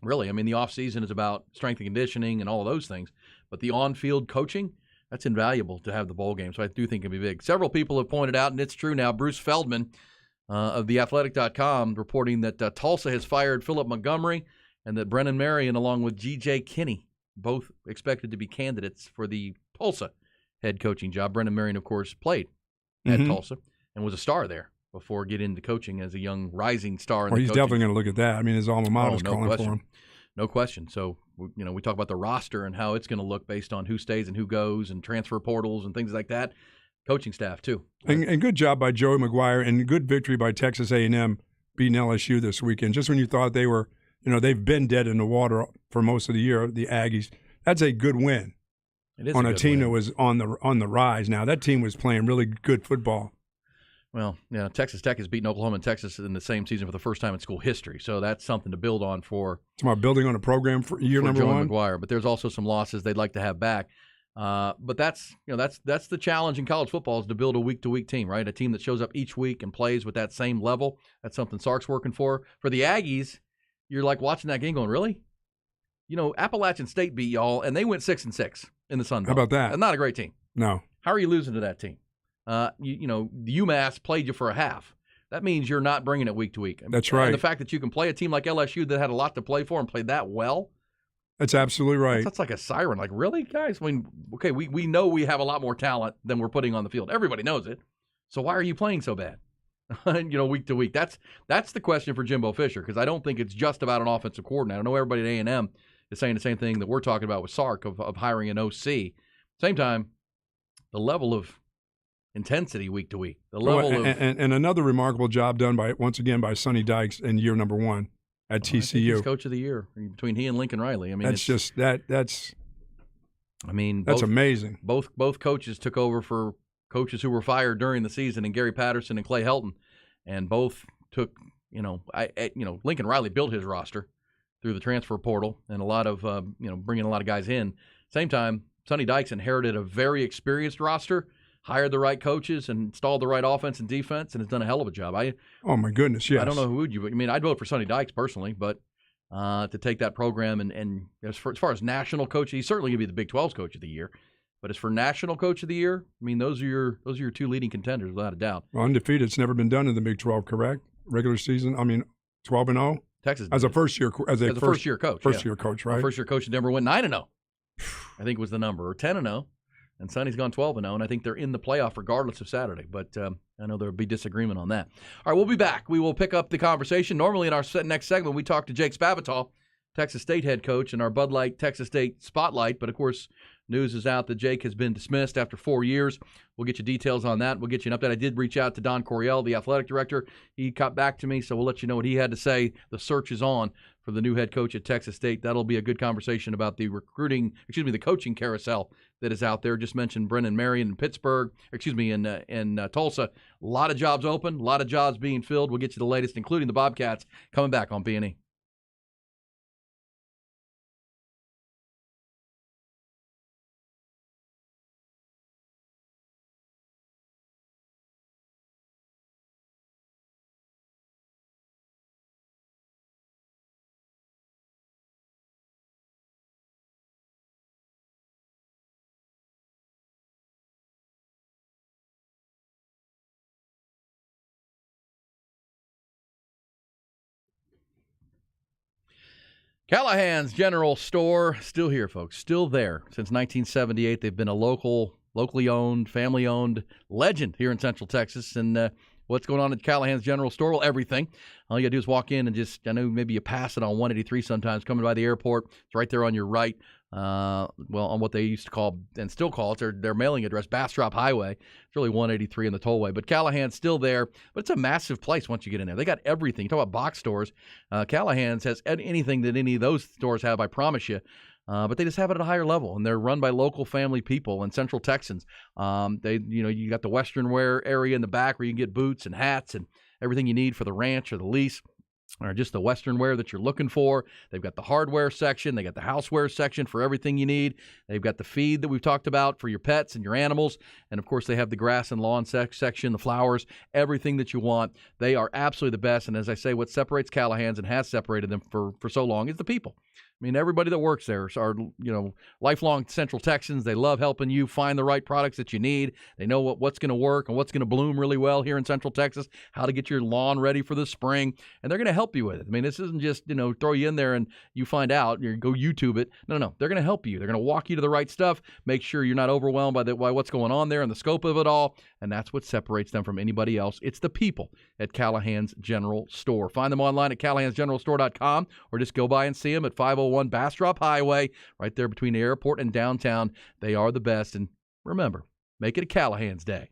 Really, I mean, the offseason is about strength and conditioning and all of those things. But the on-field coaching, that's invaluable to have the bowl game, so I do think it'll be big. Several people have pointed out, and it's true now, Bruce Feldman of TheAthletic.com reporting that Tulsa has fired Philip Montgomery and that Brennan Marion, along with G.J. Kinney, both expected to be candidates for the Tulsa head coaching job. Brennan Marion, of course, played at Tulsa and was a star there before getting into coaching as a young rising star. He's definitely going to look at that. I mean, his alma mater is calling for him. No question. So, we talk about the roster and how it's going to look based on who stays and who goes and transfer portals and things like that. Coaching staff, too. And good job by Joey McGuire and good victory by Texas A&M beating LSU this weekend. Just when you thought they were, they've been dead in the water for most of the year, the Aggies. That's a good win It is on a good team win. that was on the rise. Now, that team was playing really good football. Well, Texas Tech has beaten Oklahoma and Texas in the same season for the first time in school history, so that's something to build on for. It's about building on a program for year number Joey one. McGuire, but there's also some losses they'd like to have back. But that's the challenge in college football is to build a week-to-week team, right? A team that shows up each week and plays with that same level. That's something Sark's working for. For the Aggies, you're like watching that game going, really? Appalachian State beat y'all, and they went 6-6 in the Sun Belt. How about that? Not a great team. No. How are you losing to that team? UMass played you for a half. That means you're not bringing it week to week. That's right. And the fact that you can play a team like LSU that had a lot to play for and played that well. That's absolutely right. That's like a siren. Like, really, guys? I mean, okay, we know we have a lot more talent than we're putting on the field. Everybody knows it. So why are you playing so bad? Week to week. That's the question for Jimbo Fisher, because I don't think it's just about an offensive coordinator. I know everybody at A&M is saying the same thing that we're talking about with Sark of hiring an OC. Same time, the level of intensity week to week. The level of and another remarkable job done once again by Sonny Dykes in year number one at TCU. I think he's coach of the year between he and Lincoln Riley. I mean, that's both, amazing. Both coaches took over for coaches who were fired during the season, and Gary Patterson and Clay Helton, and both took Lincoln Riley built his roster through the transfer portal and a lot of bringing a lot of guys in. Same time, Sonny Dykes inherited a very experienced roster, hired the right coaches, and installed the right offense and defense, and has done a hell of a job. Oh my goodness, yes. I don't know who would you. I mean, I'd vote for Sonny Dykes personally, but to take that program and as far as national coach, he's certainly going to be the Big 12's coach of the year. But as for national coach of the year, I mean, those are your two leading contenders without a doubt. Well, undefeated. It's never been done in the Big 12, correct? Regular season. I mean, 12-0. Texas as a first year coach, right? First year coach. First year coach, Denver went 9-0. I think was the number, or 10-0. And Sonny's gone 12-0, and I think they're in the playoff regardless of Saturday. But I know there will be disagreement on that. All right, we'll be back. We will pick up the conversation. Normally in our next segment, we talk to Jake Spavital, Texas State head coach, in our Bud Light Texas State Spotlight. But, of course, news is out that Jake has been dismissed after 4 years. We'll get you details on that. We'll get you an update. I did reach out to Don Coryell, the athletic director. He got back to me, so we'll let you know what he had to say. The search is on for the new head coach at Texas State. That'll be a good conversation about the the coaching carousel that is out there. Just mentioned Brennan Marion in Pittsburgh, in Tulsa. A lot of jobs open, a lot of jobs being filled. We'll get you the latest, including the Bobcats, coming back on B&E. Callahan's General Store, still here, folks. Still there since 1978. They've been a locally owned, family-owned legend here in Central Texas. And what's going on at Callahan's General Store? Well, everything. All you got to do is walk in and I know maybe you pass it on 183 sometimes, coming by the airport. It's right there on your right. On what they used to call, and still call it, their mailing address, Bastrop Highway. It's really 183 in the tollway. But Callahan's still there. But it's a massive place once you get in there. They got everything. You talk about box stores. Callahan's has anything that any of those stores have, I promise you. But they just have it at a higher level, and they're run by local family people and Central Texans. You got the Western wear area in the back where you can get boots and hats and everything you need for the ranch or the lease, or just the Western wear that you're looking for. They've got the hardware section. They got the houseware section for everything you need. They've got the feed that we've talked about for your pets and your animals. And, of course, they have the grass and lawn section, the flowers, everything that you want. They are absolutely the best. And as I say, what separates Callahan's and has separated them for so long is the people. I mean, everybody that works there are, lifelong Central Texans. They love helping you find the right products that you need. They know what's going to work and what's going to bloom really well here in Central Texas, how to get your lawn ready for the spring, and they're going to help you with it. I mean, this isn't just, throw you in there and you find out, you go YouTube it. No. They're going to help you. They're going to walk you to the right stuff, make sure you're not overwhelmed by what's going on there and the scope of it all, and that's what separates them from anybody else. It's the people at Callahan's General Store. Find them online at callahansgeneralstore.com or just go by and see them at 501 Bastrop Highway, right there between the airport and downtown. They are the best. And remember, make it a Callahan's Day.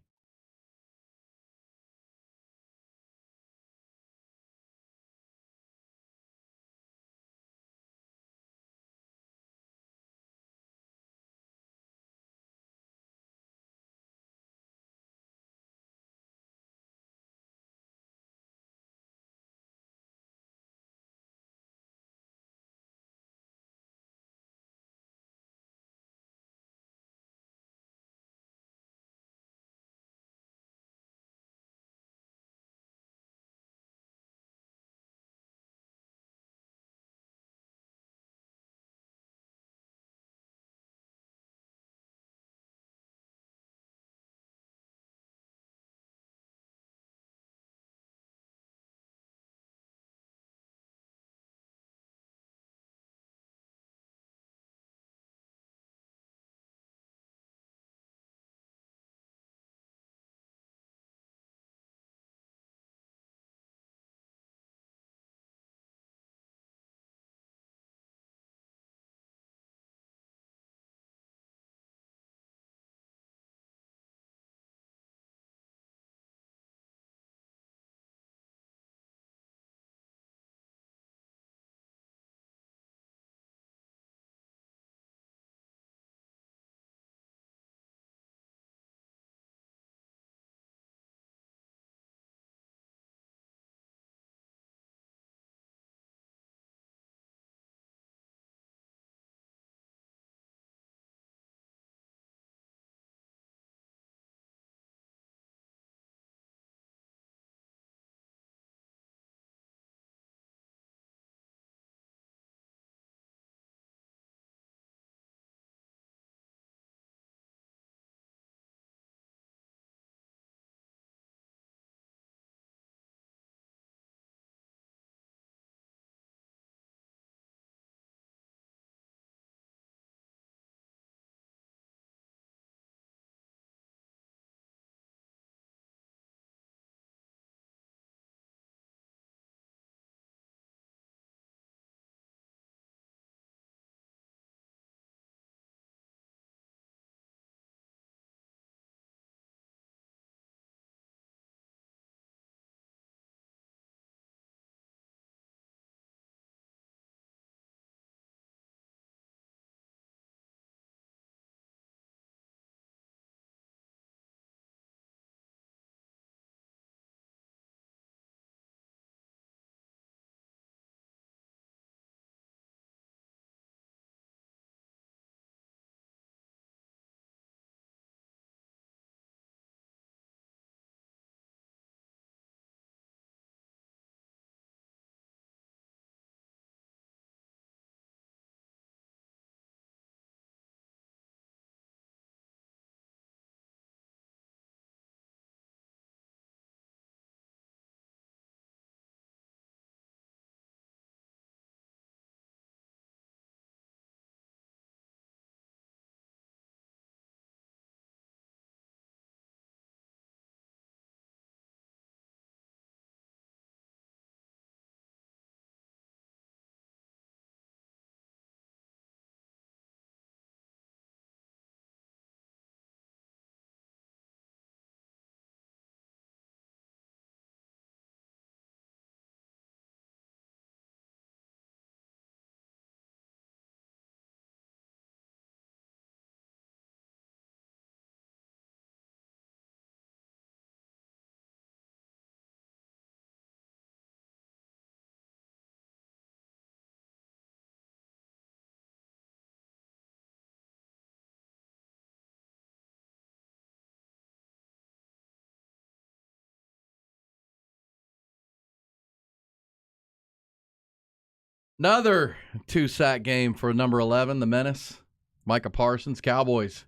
Another 2-sack game for number 11, the Menace, Micah Parsons. Cowboys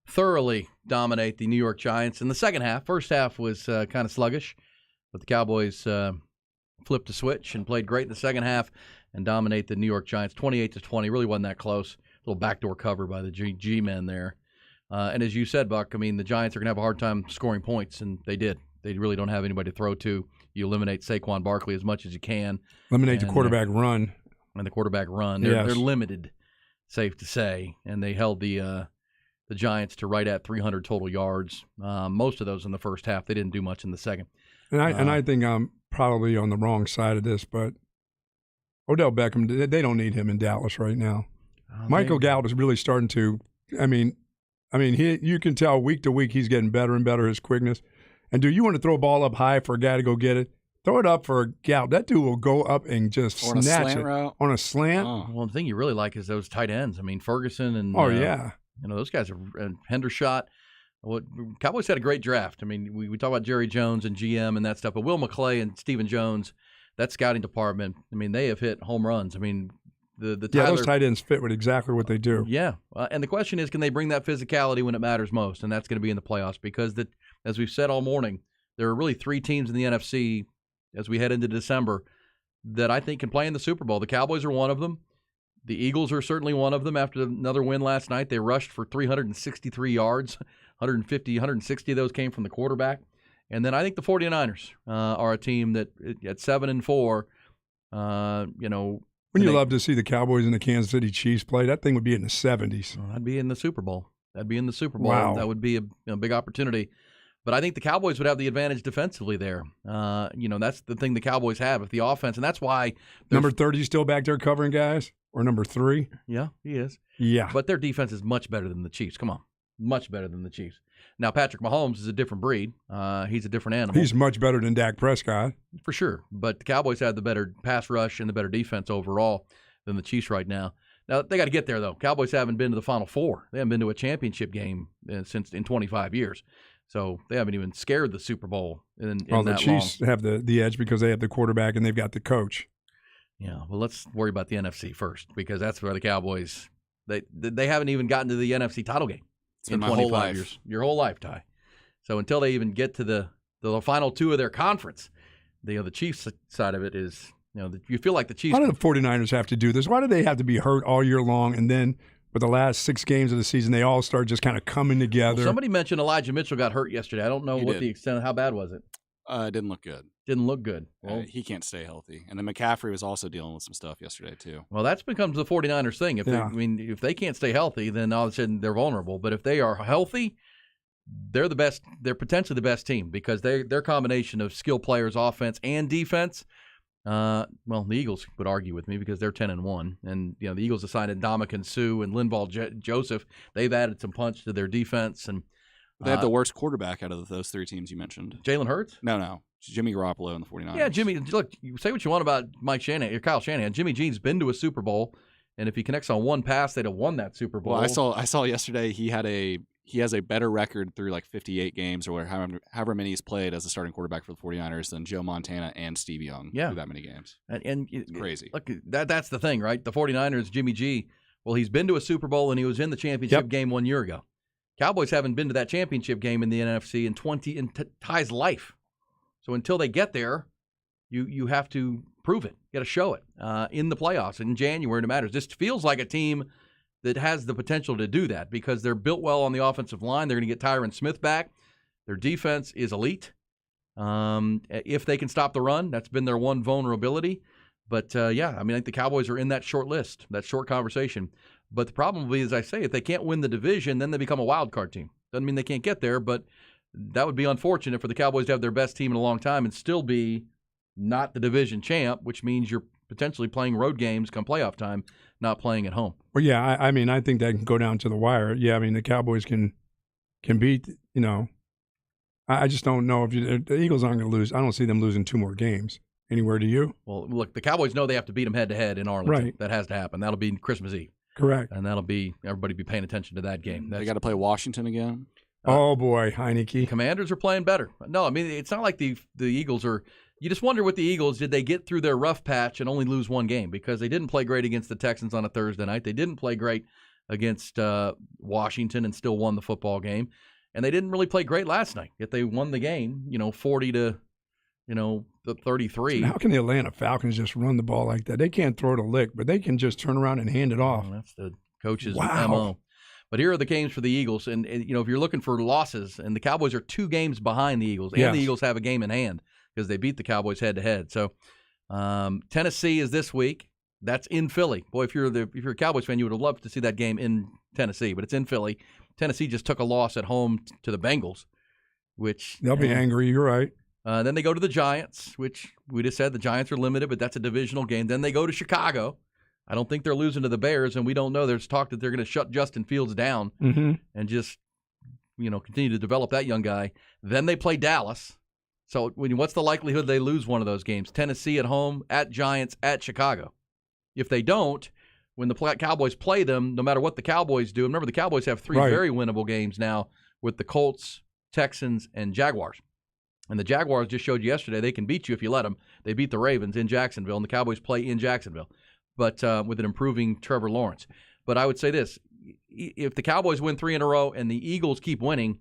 thoroughly dominate the New York Giants in the second half. First half was kind of sluggish, but the Cowboys flipped a switch and played great in the second half and dominate the New York Giants 28-20. Really wasn't that close. A little backdoor cover by the G-men there. And as you said, Buck, I mean, the Giants are going to have a hard time scoring points, and they did. They really don't have anybody to throw to. You eliminate Saquon Barkley as much as you can. Eliminate the quarterback run. And the quarterback run. They're limited, safe to say. And they held the Giants to right at 300 total yards. Most of those in the first half. They didn't do much in the second. And I think I'm probably on the wrong side of this, but Odell Beckham, they don't need him in Dallas right now. Michael Gallup is really starting to. I mean, you can tell week to week he's getting better and better, his quickness. And do you want to throw a ball up high for a guy to go get it? Throw it up for Gallup. That dude will go up and just snatch it on a slant. Oh. Well, the thing you really like is those tight ends. I mean, Ferguson and those guys are Hendershot. Cowboys had a great draft. I mean, we talk about Jerry Jones and GM and that stuff, but Will McClay and Stephen Jones, that scouting department, I mean, they have hit home runs. I mean, those tight ends fit with exactly what they do. Yeah, and the question is, can they bring that physicality when it matters most? And that's going to be in the playoffs because, as we've said all morning, there are really 3 teams in the NFC as we head into December that I think can play in the Super Bowl. The Cowboys are one of them. The Eagles are certainly one of them. After another win last night, they rushed for 363 yards. 160 of those came from the quarterback. And then I think the 49ers are a team that at 7-4, Wouldn't you love to see the Cowboys and the Kansas City Chiefs play? That thing would be in the 70s. Well, that'd be in the Super Bowl. Wow. That would be a big opportunity. But I think the Cowboys would have the advantage defensively there. That's the thing the Cowboys have. If the offense, and that's why number 30 still back there covering guys, or number 3. Yeah, he is. Yeah, but their defense is much better than the Chiefs. Come on, much better than the Chiefs. Now Patrick Mahomes is a different breed. He's a different animal. He's much better than Dak Prescott for sure. But the Cowboys have the better pass rush and the better defense overall than the Chiefs right now. Now they got to get there though. Cowboys haven't been to the Final Four. They haven't been to a championship game since in 25 years. So they haven't even scared the Super Bowl in the Chiefs have the edge because they have the quarterback and they've got the coach. Yeah, well, let's worry about the NFC first because that's where the Cowboys they haven't even gotten to the NFC title game in 25 years. Your whole life, Ty. So until they even get to the final 2 of their conference, the Chiefs side of it is you feel like the Chiefs. Why do the 49ers have to do this? Why do they have to be hurt all year long and then? But the last 6 games of the season, they all start just kind of coming together. Well, somebody mentioned Elijah Mitchell got hurt yesterday. I don't know the extent. How bad was it? It didn't look good. Didn't look good. Well, he can't stay healthy. And then McCaffrey was also dealing with some stuff yesterday, too. Well, that's becomes the 49ers thing. If they can't stay healthy, then all of a sudden they're vulnerable. But if they are healthy, they're the best. They're potentially the best team because their combination of skill players, offense and defense. The Eagles would argue with me because they're 10-1, and the Eagles have signed Ndamukong Suh and Linval Joseph. They've added some punch to their defense, and they have the worst quarterback out of those 3 teams you mentioned. Jalen Hurts? No, Jimmy Garoppolo and the 49ers. Yeah, Jimmy. Look, you say what you want about Mike Shanahan or Kyle Shanahan. Jimmy G's been to a Super Bowl, and if he connects on one pass, they'd have won that Super Bowl. Well, I saw yesterday he has a better record through like 58 games or however many he's played as a starting quarterback for the 49ers than Joe Montana and Steve Young through that many games. And it's crazy. Look, that's the thing, right? The 49ers, Jimmy G, well, he's been to a Super Bowl and he was in the championship game 1 year ago. Cowboys haven't been to that championship game in the NFC in Ty's life. So until they get there, you have to prove it. You got to show it in the playoffs in January. It matters. This feels like a team that has the potential to do that because they're built well on the offensive line. They're going to get Tyron Smith back. Their defense is elite. If they can stop the run, that's been their one vulnerability. But, I think the Cowboys are in that short list, that short conversation. But the problem will be, as I say, if they can't win the division, then they become a wild card team. Doesn't mean they can't get there, but that would be unfortunate for the Cowboys to have their best team in a long time and still be not the division champ, which means you're potentially playing road games come playoff time, not playing at home. Well, yeah, I think that can go down to the wire. Yeah, the Cowboys can beat, I just don't know if the Eagles aren't going to lose. I don't see them losing 2 more games. Anywhere to you? Well, look, the Cowboys know they have to beat them head-to-head in Arlington. Right. That has to happen. That'll be Christmas Eve. Correct. And everybody be paying attention to that game. They got to play Washington again. Oh, boy, Heineke. Commanders are playing better. No, it's not like the Eagles are – you just wonder with the Eagles, did they get through their rough patch and only lose one game? Because they didn't play great against the Texans on a Thursday night. They didn't play great against Washington and still won the football game. And they didn't really play great last night, yet they won the game, 40 to, 33. How can the Atlanta Falcons just run the ball like that? They can't throw it a lick, but they can just turn around and hand it off. That's the coach's Wow. MO. But here are the games for the Eagles. And if you're looking for losses, and the Cowboys are 2 games behind the Eagles, and Yes. the Eagles have a game in hand because they beat the Cowboys head-to-head. So Tennessee is this week. That's in Philly. Boy, if you're a Cowboys fan, you would have loved to see that game in Tennessee, but it's in Philly. Tennessee just took a loss at home to the Bengals, which They'll be angry. You're right. then they go to the Giants, which we just said the Giants are limited, but that's a divisional game. Then they go to Chicago. I don't think they're losing to the Bears, and we don't know. There's talk that they're going to shut Justin Fields down and just continue to develop that young guy. Then they play Dallas. So what's the likelihood they lose one of those games? Tennessee at home, at Giants, at Chicago. If they don't, when the Cowboys play them, no matter what the Cowboys do, remember the Cowboys have 3 very winnable games now with the Colts, Texans, and Jaguars. And the Jaguars just showed you yesterday they can beat you if you let them. They beat the Ravens in Jacksonville, and the Cowboys play in Jacksonville, but with an improving Trevor Lawrence. But I would say this, if the Cowboys win 3 in a row and the Eagles keep winning,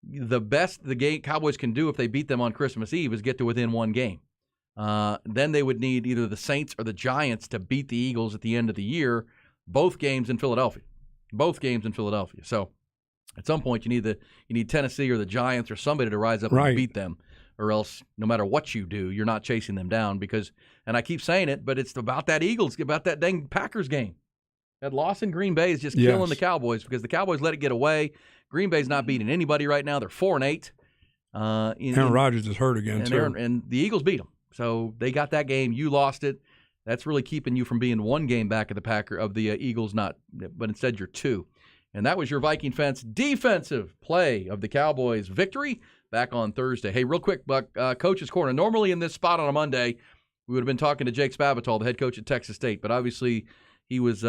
the best the Cowboys can do if they beat them on Christmas Eve is get to within 1 game. Then they would need either the Saints or the Giants to beat the Eagles at the end of the year, both games in Philadelphia. So at some point you need Tennessee or the Giants or somebody to rise up and beat them, or else no matter what you do, you're not chasing them down because, and I keep saying it, but it's about that Eagles, about that dang Packers game. That loss in Green Bay is just killing the Cowboys because the Cowboys let it get away. Green Bay's not beating anybody right now. They're 4-8. Aaron Rodgers is hurt again, too. And the Eagles beat them. So they got that game. You lost it. That's really keeping you from being 1 game back of the Eagles, but instead you're 2. And that was your Viking Fence defensive play of the Cowboys' victory back on Thursday. Hey, real quick, Buck, Coach's Corner. Normally in this spot on a Monday, we would have been talking to Jake Spavital, the head coach at Texas State, but obviously he was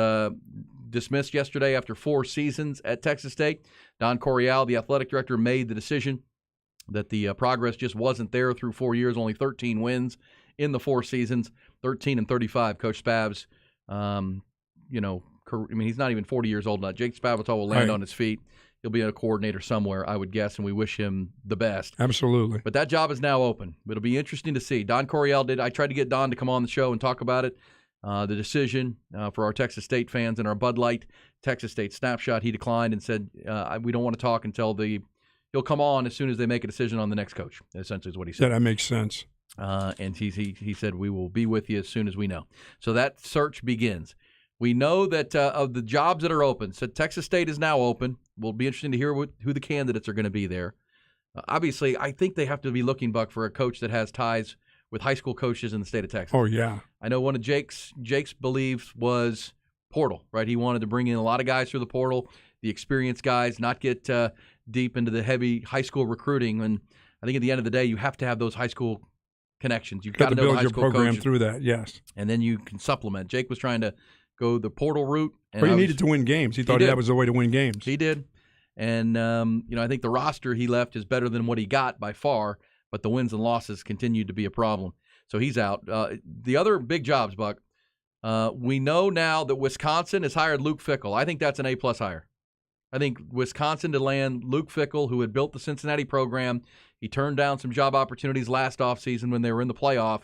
dismissed yesterday after 4 seasons at Texas State. Don Coryell, the athletic director, made the decision that the progress just wasn't there through 4 years, only 13 wins in the 4 seasons, 13-35. Coach Spavs, he's not even 40 years old now. Jake Spavital will land on his feet. He'll be a coordinator somewhere, I would guess, and we wish him the best. Absolutely. But that job is now open. It'll be interesting to see. Don Coryell I tried to get Don to come on the show and talk about it. The decision for our Texas State fans and our Bud Light Texas State snapshot, he declined and said, we don't want to talk until he'll come on as soon as they make a decision on the next coach, essentially is what he said. Yeah, that makes sense. And he said, we will be with you as soon as we know. So that search begins. We know that of the jobs that are open, so Texas State is now open. Will be interesting to hear who the candidates are going to be there. Obviously, I think they have to be looking, Buck, for a coach that has ties with high school coaches in the state of Texas. Oh, yeah. I know one of Jake's beliefs was portal, right? He wanted to bring in a lot of guys through the portal, the experienced guys, not get deep into the heavy high school recruiting. And I think at the end of the day, you have to have those high school connections. You've got to know build the high your school program coaches, through that, yes. and then you can supplement. Jake was trying to go the portal route. And But he needed to win games. He thought that was the way to win games. He did. And, I think the roster he left is better than what he got by far, but the wins and losses continued to be a problem. So he's out. The other big jobs, Buck, we know now that Wisconsin has hired Luke Fickell. I think that's an A-plus hire. I think Wisconsin to land Luke Fickell, who had built the Cincinnati program. He turned down some job opportunities last offseason when they were in the playoff.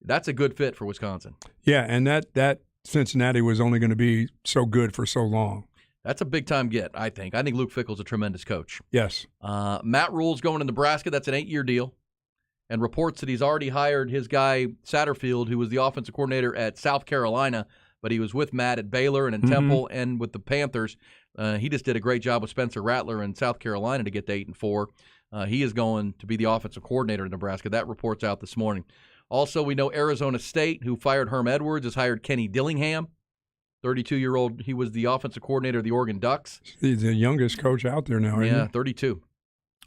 That's a good fit for Wisconsin. Yeah, and that Cincinnati was only going to be so good for so long. That's a big-time get, I think. I think Luke Fickell's a tremendous coach. Yes. Matt Rule's going to Nebraska. That's an 8-year deal. And reports that he's already hired his guy, Satterfield, who was the offensive coordinator at South Carolina, but he was with Matt at Baylor and in Temple and with the Panthers. He just did a great job with Spencer Rattler in South Carolina to get to 8-4. He is going to be the offensive coordinator in Nebraska. That report's out this morning. Also, we know Arizona State, who fired Herm Edwards, has hired Kenny Dillingham, 32-year-old. He was the offensive coordinator of the Oregon Ducks. He's the youngest coach out there now, isn't he? 32.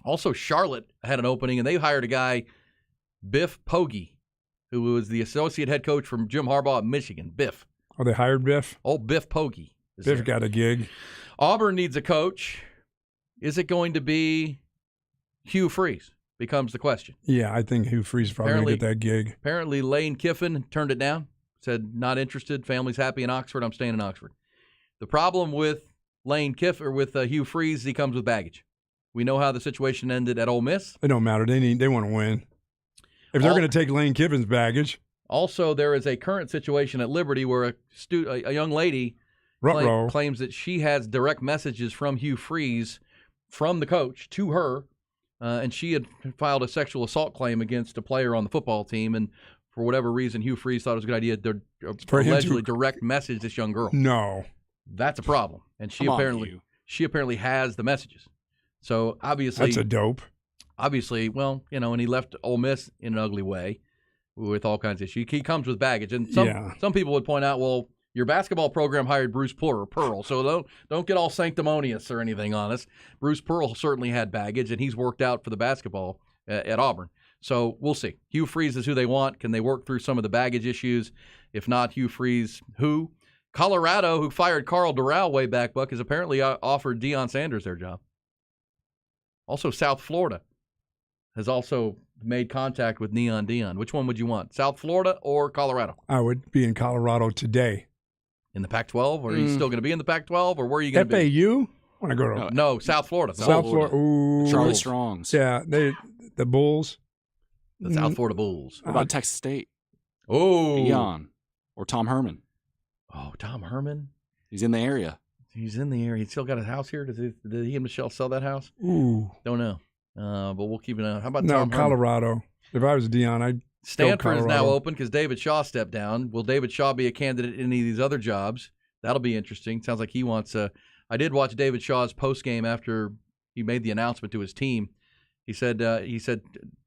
Also, Charlotte had an opening, and they hired a guy, Biff Poggi, who was the associate head coach from Jim Harbaugh at Michigan. Biff. Oh, they hired Biff? Oh, Biff Poggi. Biff got a gig. Auburn needs a coach. Is it going to be Hugh Freeze? becomes the question. Yeah, I think Hugh Freeze is probably going to get that gig. Apparently, Lane Kiffin turned it down, said not interested. Family's happy in Oxford. I'm staying in Oxford. The problem with Lane Kiffin or with Hugh Freeze, he comes with baggage. We know how the situation ended at Ole Miss. It don't matter. They want to win. If they're going to take Lane Kiffin's baggage. Also, there is a current situation at Liberty where a young lady claims that she has direct messages from Hugh Freeze from the coach to her, and she had filed a sexual assault claim against a player on the football team, and for whatever reason, Hugh Freeze thought it was a good idea to allegedly direct message this young girl. No. That's a problem, and she apparently has the messages. So obviously, that's a dope. Obviously, well, and he left Ole Miss in an ugly way with all kinds of issues. He comes with baggage, and some people would point out, well, your basketball program hired Bruce Pearl, so don't get all sanctimonious or anything on us. Bruce Pearl certainly had baggage, and he's worked out for the basketball at Auburn. So we'll see. Hugh Freeze is who they want. Can they work through some of the baggage issues? If not, Hugh Freeze, who? Colorado, who fired Carl Doral way back, Buck, has apparently offered Deion Sanders their job. Also, South Florida has also made contact with Neon Deion. Which one would you want, South Florida or Colorado? I would be in Colorado today. In the Pac-12? Or are you still going to be in the Pac-12? Or where are you going to be? FAU? When I go to No, South Florida. South Florida. Ooh. Charlie Strongs. Yeah, the Bulls. The South Florida Bulls. What about Texas State? Oh. Deion. Or Tom Herman. Oh, Tom Herman? He's in the area. He's in the area. He's still got a house here. Did he and Michelle sell that house? Ooh. Don't know. But we'll keep an eye on. How about Tom Herman? Colorado. If I was Deion, I'd Stanford is now open because David Shaw stepped down. Will David Shaw be a candidate in any of these other jobs? That'll be interesting. Sounds like he wants I did watch David Shaw's postgame after he made the announcement to his team. He said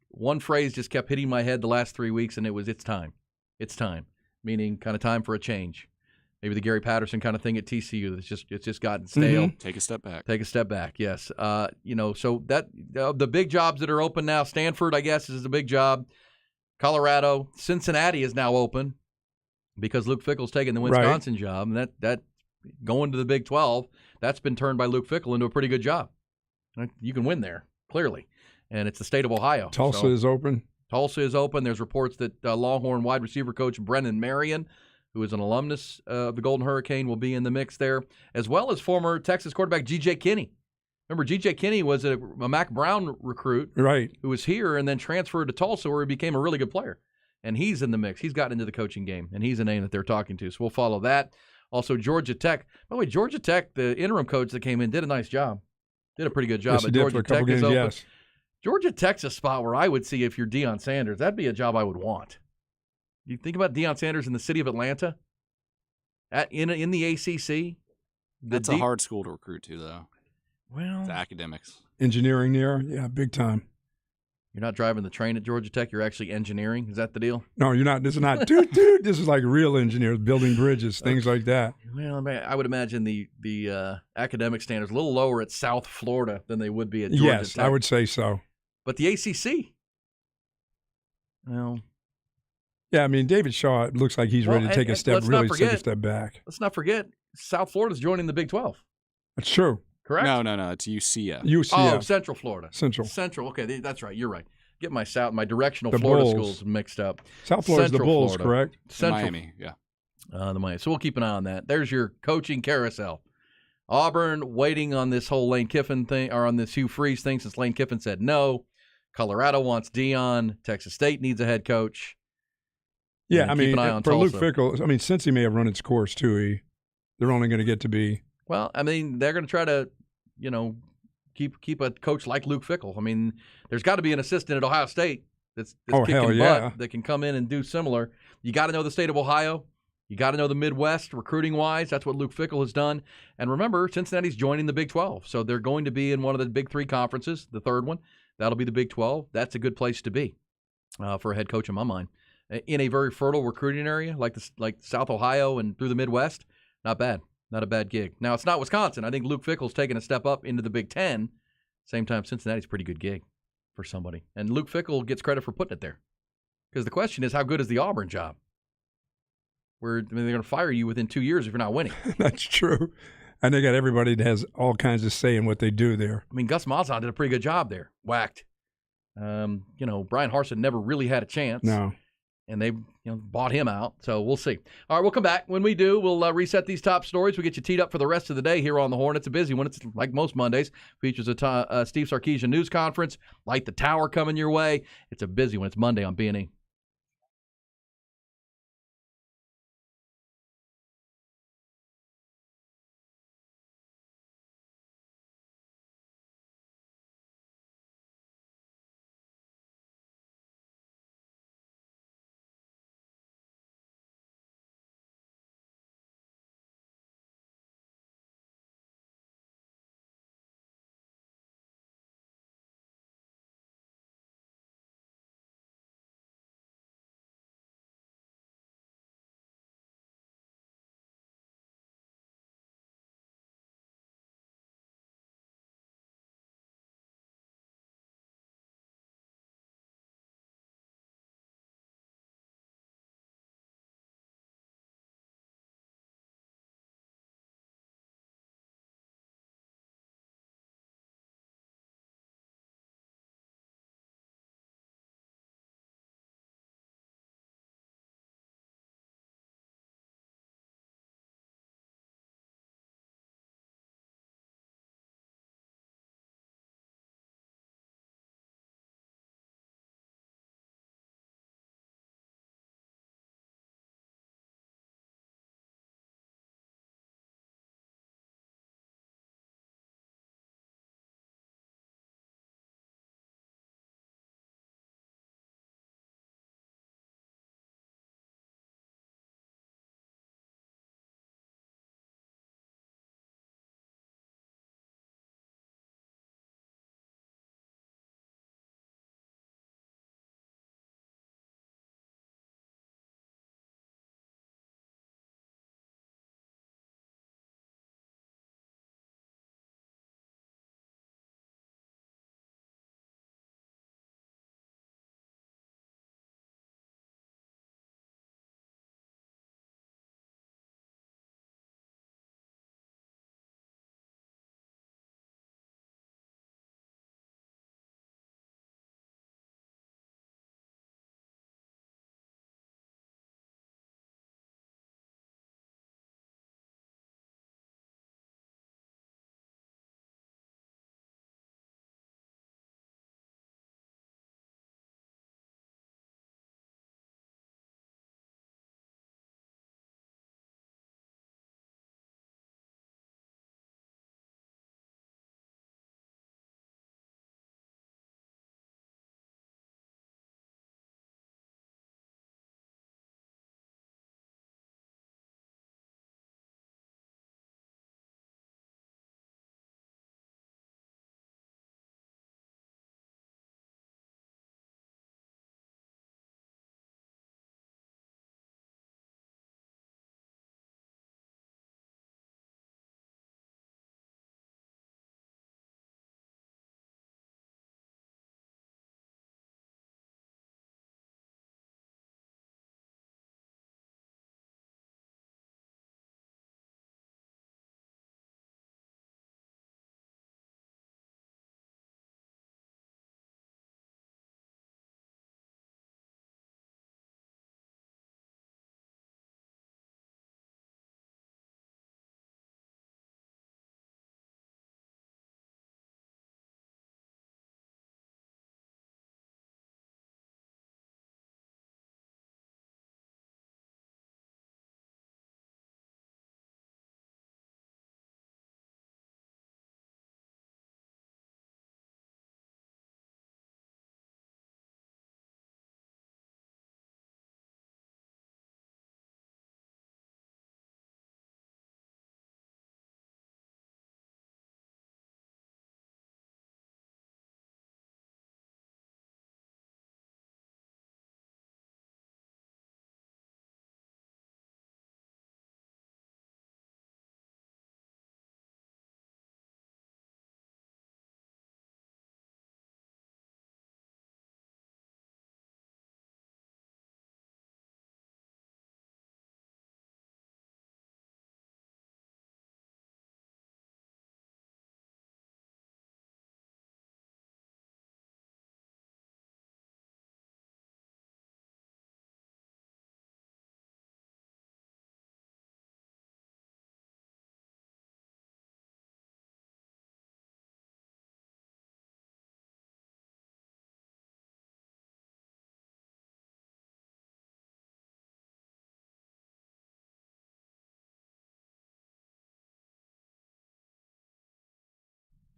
one phrase just kept hitting my head the last 3 weeks, and it was, it's time. It's time, meaning kind of time for a change. Maybe the Gary Patterson kind of thing at TCU. It's just gotten stale. Mm-hmm. Take a step back. Take a step back. Yes. So that the big jobs that are open now. Stanford, I guess, is a big job. Colorado, Cincinnati is now open because Luke Fickell's taking the Wisconsin job, and that going to the Big 12. That's been turned by Luke Fickell into a pretty good job. You can win there clearly, and it's the state of Ohio. Tulsa is open. Tulsa is open. There's reports that Longhorn wide receiver coach Brennan Marion, who is an alumnus of the Golden Hurricane, will be in the mix there, as well as former Texas quarterback G.J. Kinney. Remember, G.J. Kinney was a Mac Brown recruit who was here and then transferred to Tulsa where he became a really good player. And he's in the mix. He's gotten into the coaching game, and he's a name that they're talking to. So we'll follow that. Also, Georgia Tech. By the way, Georgia Tech, the interim coach that came in, did a nice job. Did a pretty good job. Yes, he did Georgia for a couple Tech is games, open. yes. Georgia Tech's a spot where I would see if you're Deion Sanders. That'd be a job I would want. You think about Deion Sanders in the city of Atlanta? In the ACC? That's a hard school to recruit to, though. Well, the academics. Engineering there? Yeah, big time. You're not driving the train at Georgia Tech. You're actually engineering. Is that the deal? No, you're not. This is not. Dude, this is like real engineers building bridges, things like that. Well, I would imagine the academic standards a little lower at South Florida than they would be at Georgia Yes, Tech. I would say so. But the ACC, well, yeah, I mean, David Shaw looks like he's ready to take a step back. Let's not forget, South Florida's joining the Big 12. That's true. Correct? No, it's UCF. UCF. Oh, Central Florida. Central. Okay, that's right. You're right. Get my directional the Florida Bulls. schools mixed up. South Florida's the Bulls, Florida. correct? Central, Miami, yeah. The Miami. So we'll keep an eye on that. There's your coaching carousel. Auburn waiting on this whole Lane Kiffin thing, or on this Hugh Freeze thing, since Lane Kiffin said no. Colorado wants Deion. Texas State needs a head coach. Yeah, and I keep mean, an eye on for Tulsa. Luke Fickell, I mean, since he may have run its course too, they're only going to get to be. Well, I mean, they're going to try to, keep a coach like Luke Fickell. I mean, there's got to be an assistant at Ohio State that's kicking butt that can come in and do similar. You got to know the state of Ohio. You got to know the Midwest recruiting-wise. That's what Luke Fickell has done. And remember, Cincinnati's joining the Big 12, so they're going to be in one of the Big 3 conferences, the third one. That'll be the Big 12. That's a good place to be for a head coach in my mind. In a very fertile recruiting area like South Ohio and through the Midwest, not bad. Not a bad gig. Now, it's not Wisconsin. I think Luke Fickell's taken a step up into the Big 10. Same time, Cincinnati's a pretty good gig for somebody. And Luke Fickell gets credit for putting it there. Because the question is, how good is the Auburn job? They're going to fire you within 2 years if you're not winning. That's true. And they got everybody that has all kinds of say in what they do there. I mean, Gus Malzahn did a pretty good job there. Whacked. Brian Harsin never really had a chance. No. And they bought him out. So we'll see. All right, we'll come back. When we do, we'll reset these top stories. We'll get you teed up for the rest of the day here on the Horn. It's a busy one. It's like most Mondays. Features a Steve Sarkisian news conference. Light the Tower coming your way. It's a busy one. It's Monday on B&E.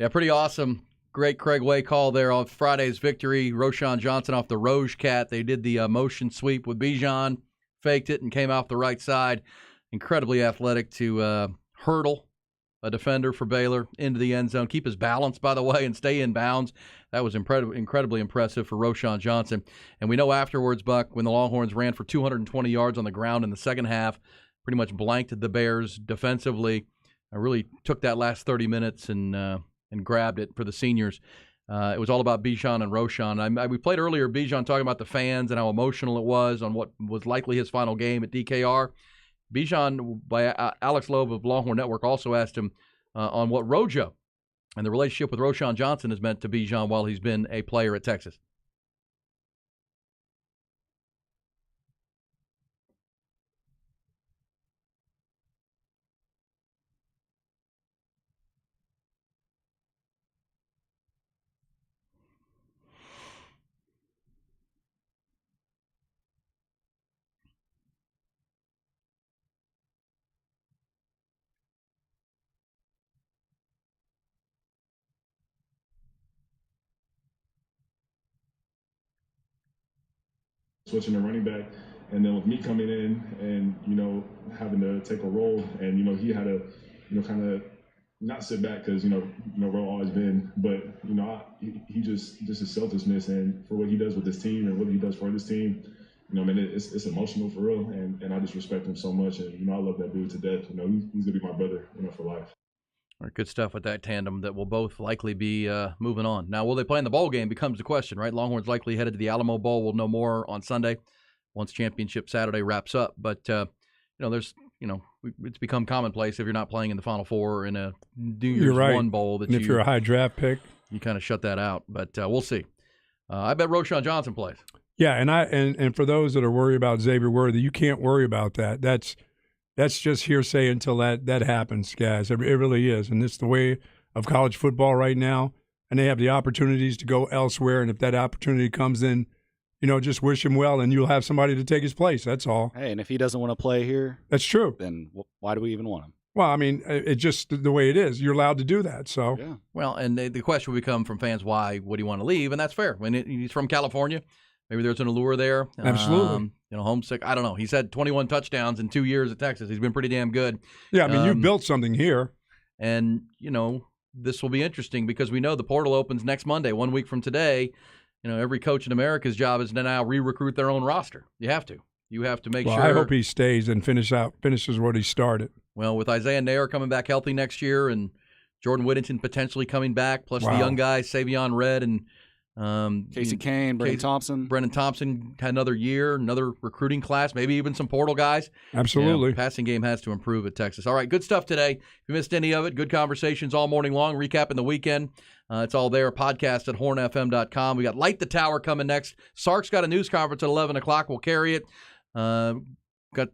Yeah, pretty awesome. Great Craig Way call there on Friday's victory. Roshan Johnson off the Rouge Cat. They did the motion sweep with Bijan, faked it, and came off the right side. Incredibly athletic to hurdle a defender for Baylor into the end zone. Keep his balance, by the way, and stay in bounds. That was incredibly impressive for Roshan Johnson. And we know afterwards, Buck, when the Longhorns ran for 220 yards on the ground in the second half, pretty much blanked the Bears defensively. I really took that last 30 minutes and grabbed it for the seniors. It was all about Bijan and Roshan. We played earlier Bijan talking about the fans and how emotional it was on what was likely his final game at DKR. Bijan, by Alex Loeb of Longhorn Network, also asked him on what Rojo and the relationship with Roshan Johnson has meant to Bijan while he's been a player at Texas. Switching to running back, and then with me coming in and, having to take a role, and, he had to, kind of not sit back because, Ro always been, but, he just his selflessness and for what he does with this team and what he does for this team, it's emotional for real, and I just respect him so much, and, I love that dude to death. He's going to be my brother, for life. All right, good stuff with that tandem that will both likely be moving on. Now, will they play in the bowl game becomes the question, right? Longhorns likely headed to the Alamo Bowl. We'll know more on Sunday once Championship Saturday wraps up. But, it's become commonplace if you're not playing in the Final Four in a New Year's One Bowl. That and if you're a high draft pick. You kind of shut that out. But we'll see. I bet Roshan Johnson plays. Yeah, and for those that are worried about Xavier Worthy, you can't worry about that. That's just hearsay until that happens, guys. It really is. And it's the way of college football right now. And they have the opportunities to go elsewhere. And if that opportunity comes in, just wish him well, and you'll have somebody to take his place. That's all. Hey, and if he doesn't want to play here, that's true. Then why do we even want him? Well, I mean, it's just the way it is. You're allowed to do that. So, yeah. Well, and the question will become from fans, why would he want to leave? And that's fair. When he's from California, maybe there's an allure there. Absolutely. Homesick. I don't know. He's had 21 touchdowns in 2 years at Texas. He's been pretty damn good. Yeah, I mean, you built something here. And, this will be interesting because we know the portal opens next Monday, 1 week from today. Every coach in America's job is to now re-recruit their own roster. You have to. You have to make sure. I hope he stays and finishes what he started. Well, with Isaiah Nair coming back healthy next year and Jordan Whittington potentially coming back, plus the young guys, Savion Red and Casey Kane, Brennan Thompson. Brennan Thompson had another year, another recruiting class, maybe even some portal guys. Absolutely. Passing game has to improve at Texas. All right, good stuff today. If you missed any of it, good conversations all morning long, recapping the weekend. It's all there, podcast at hornfm.com. We got Light the Tower coming next. Sark's got a news conference at 11 o'clock. We'll carry it. Got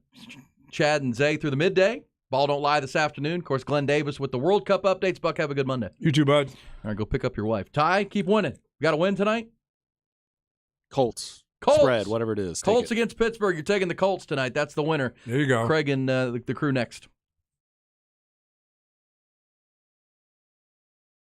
Chad and Zay through the midday. Ball Don't Lie this afternoon. Of course, Glenn Davis with the World Cup updates. Buck, have a good Monday. You too, bud. All right, go pick up your wife. Ty, keep winning. You got to win tonight? Colts. Colts. Spread, whatever it is. Colts against Pittsburgh. You're taking the Colts tonight. That's the winner. There you go. Craig and the crew next.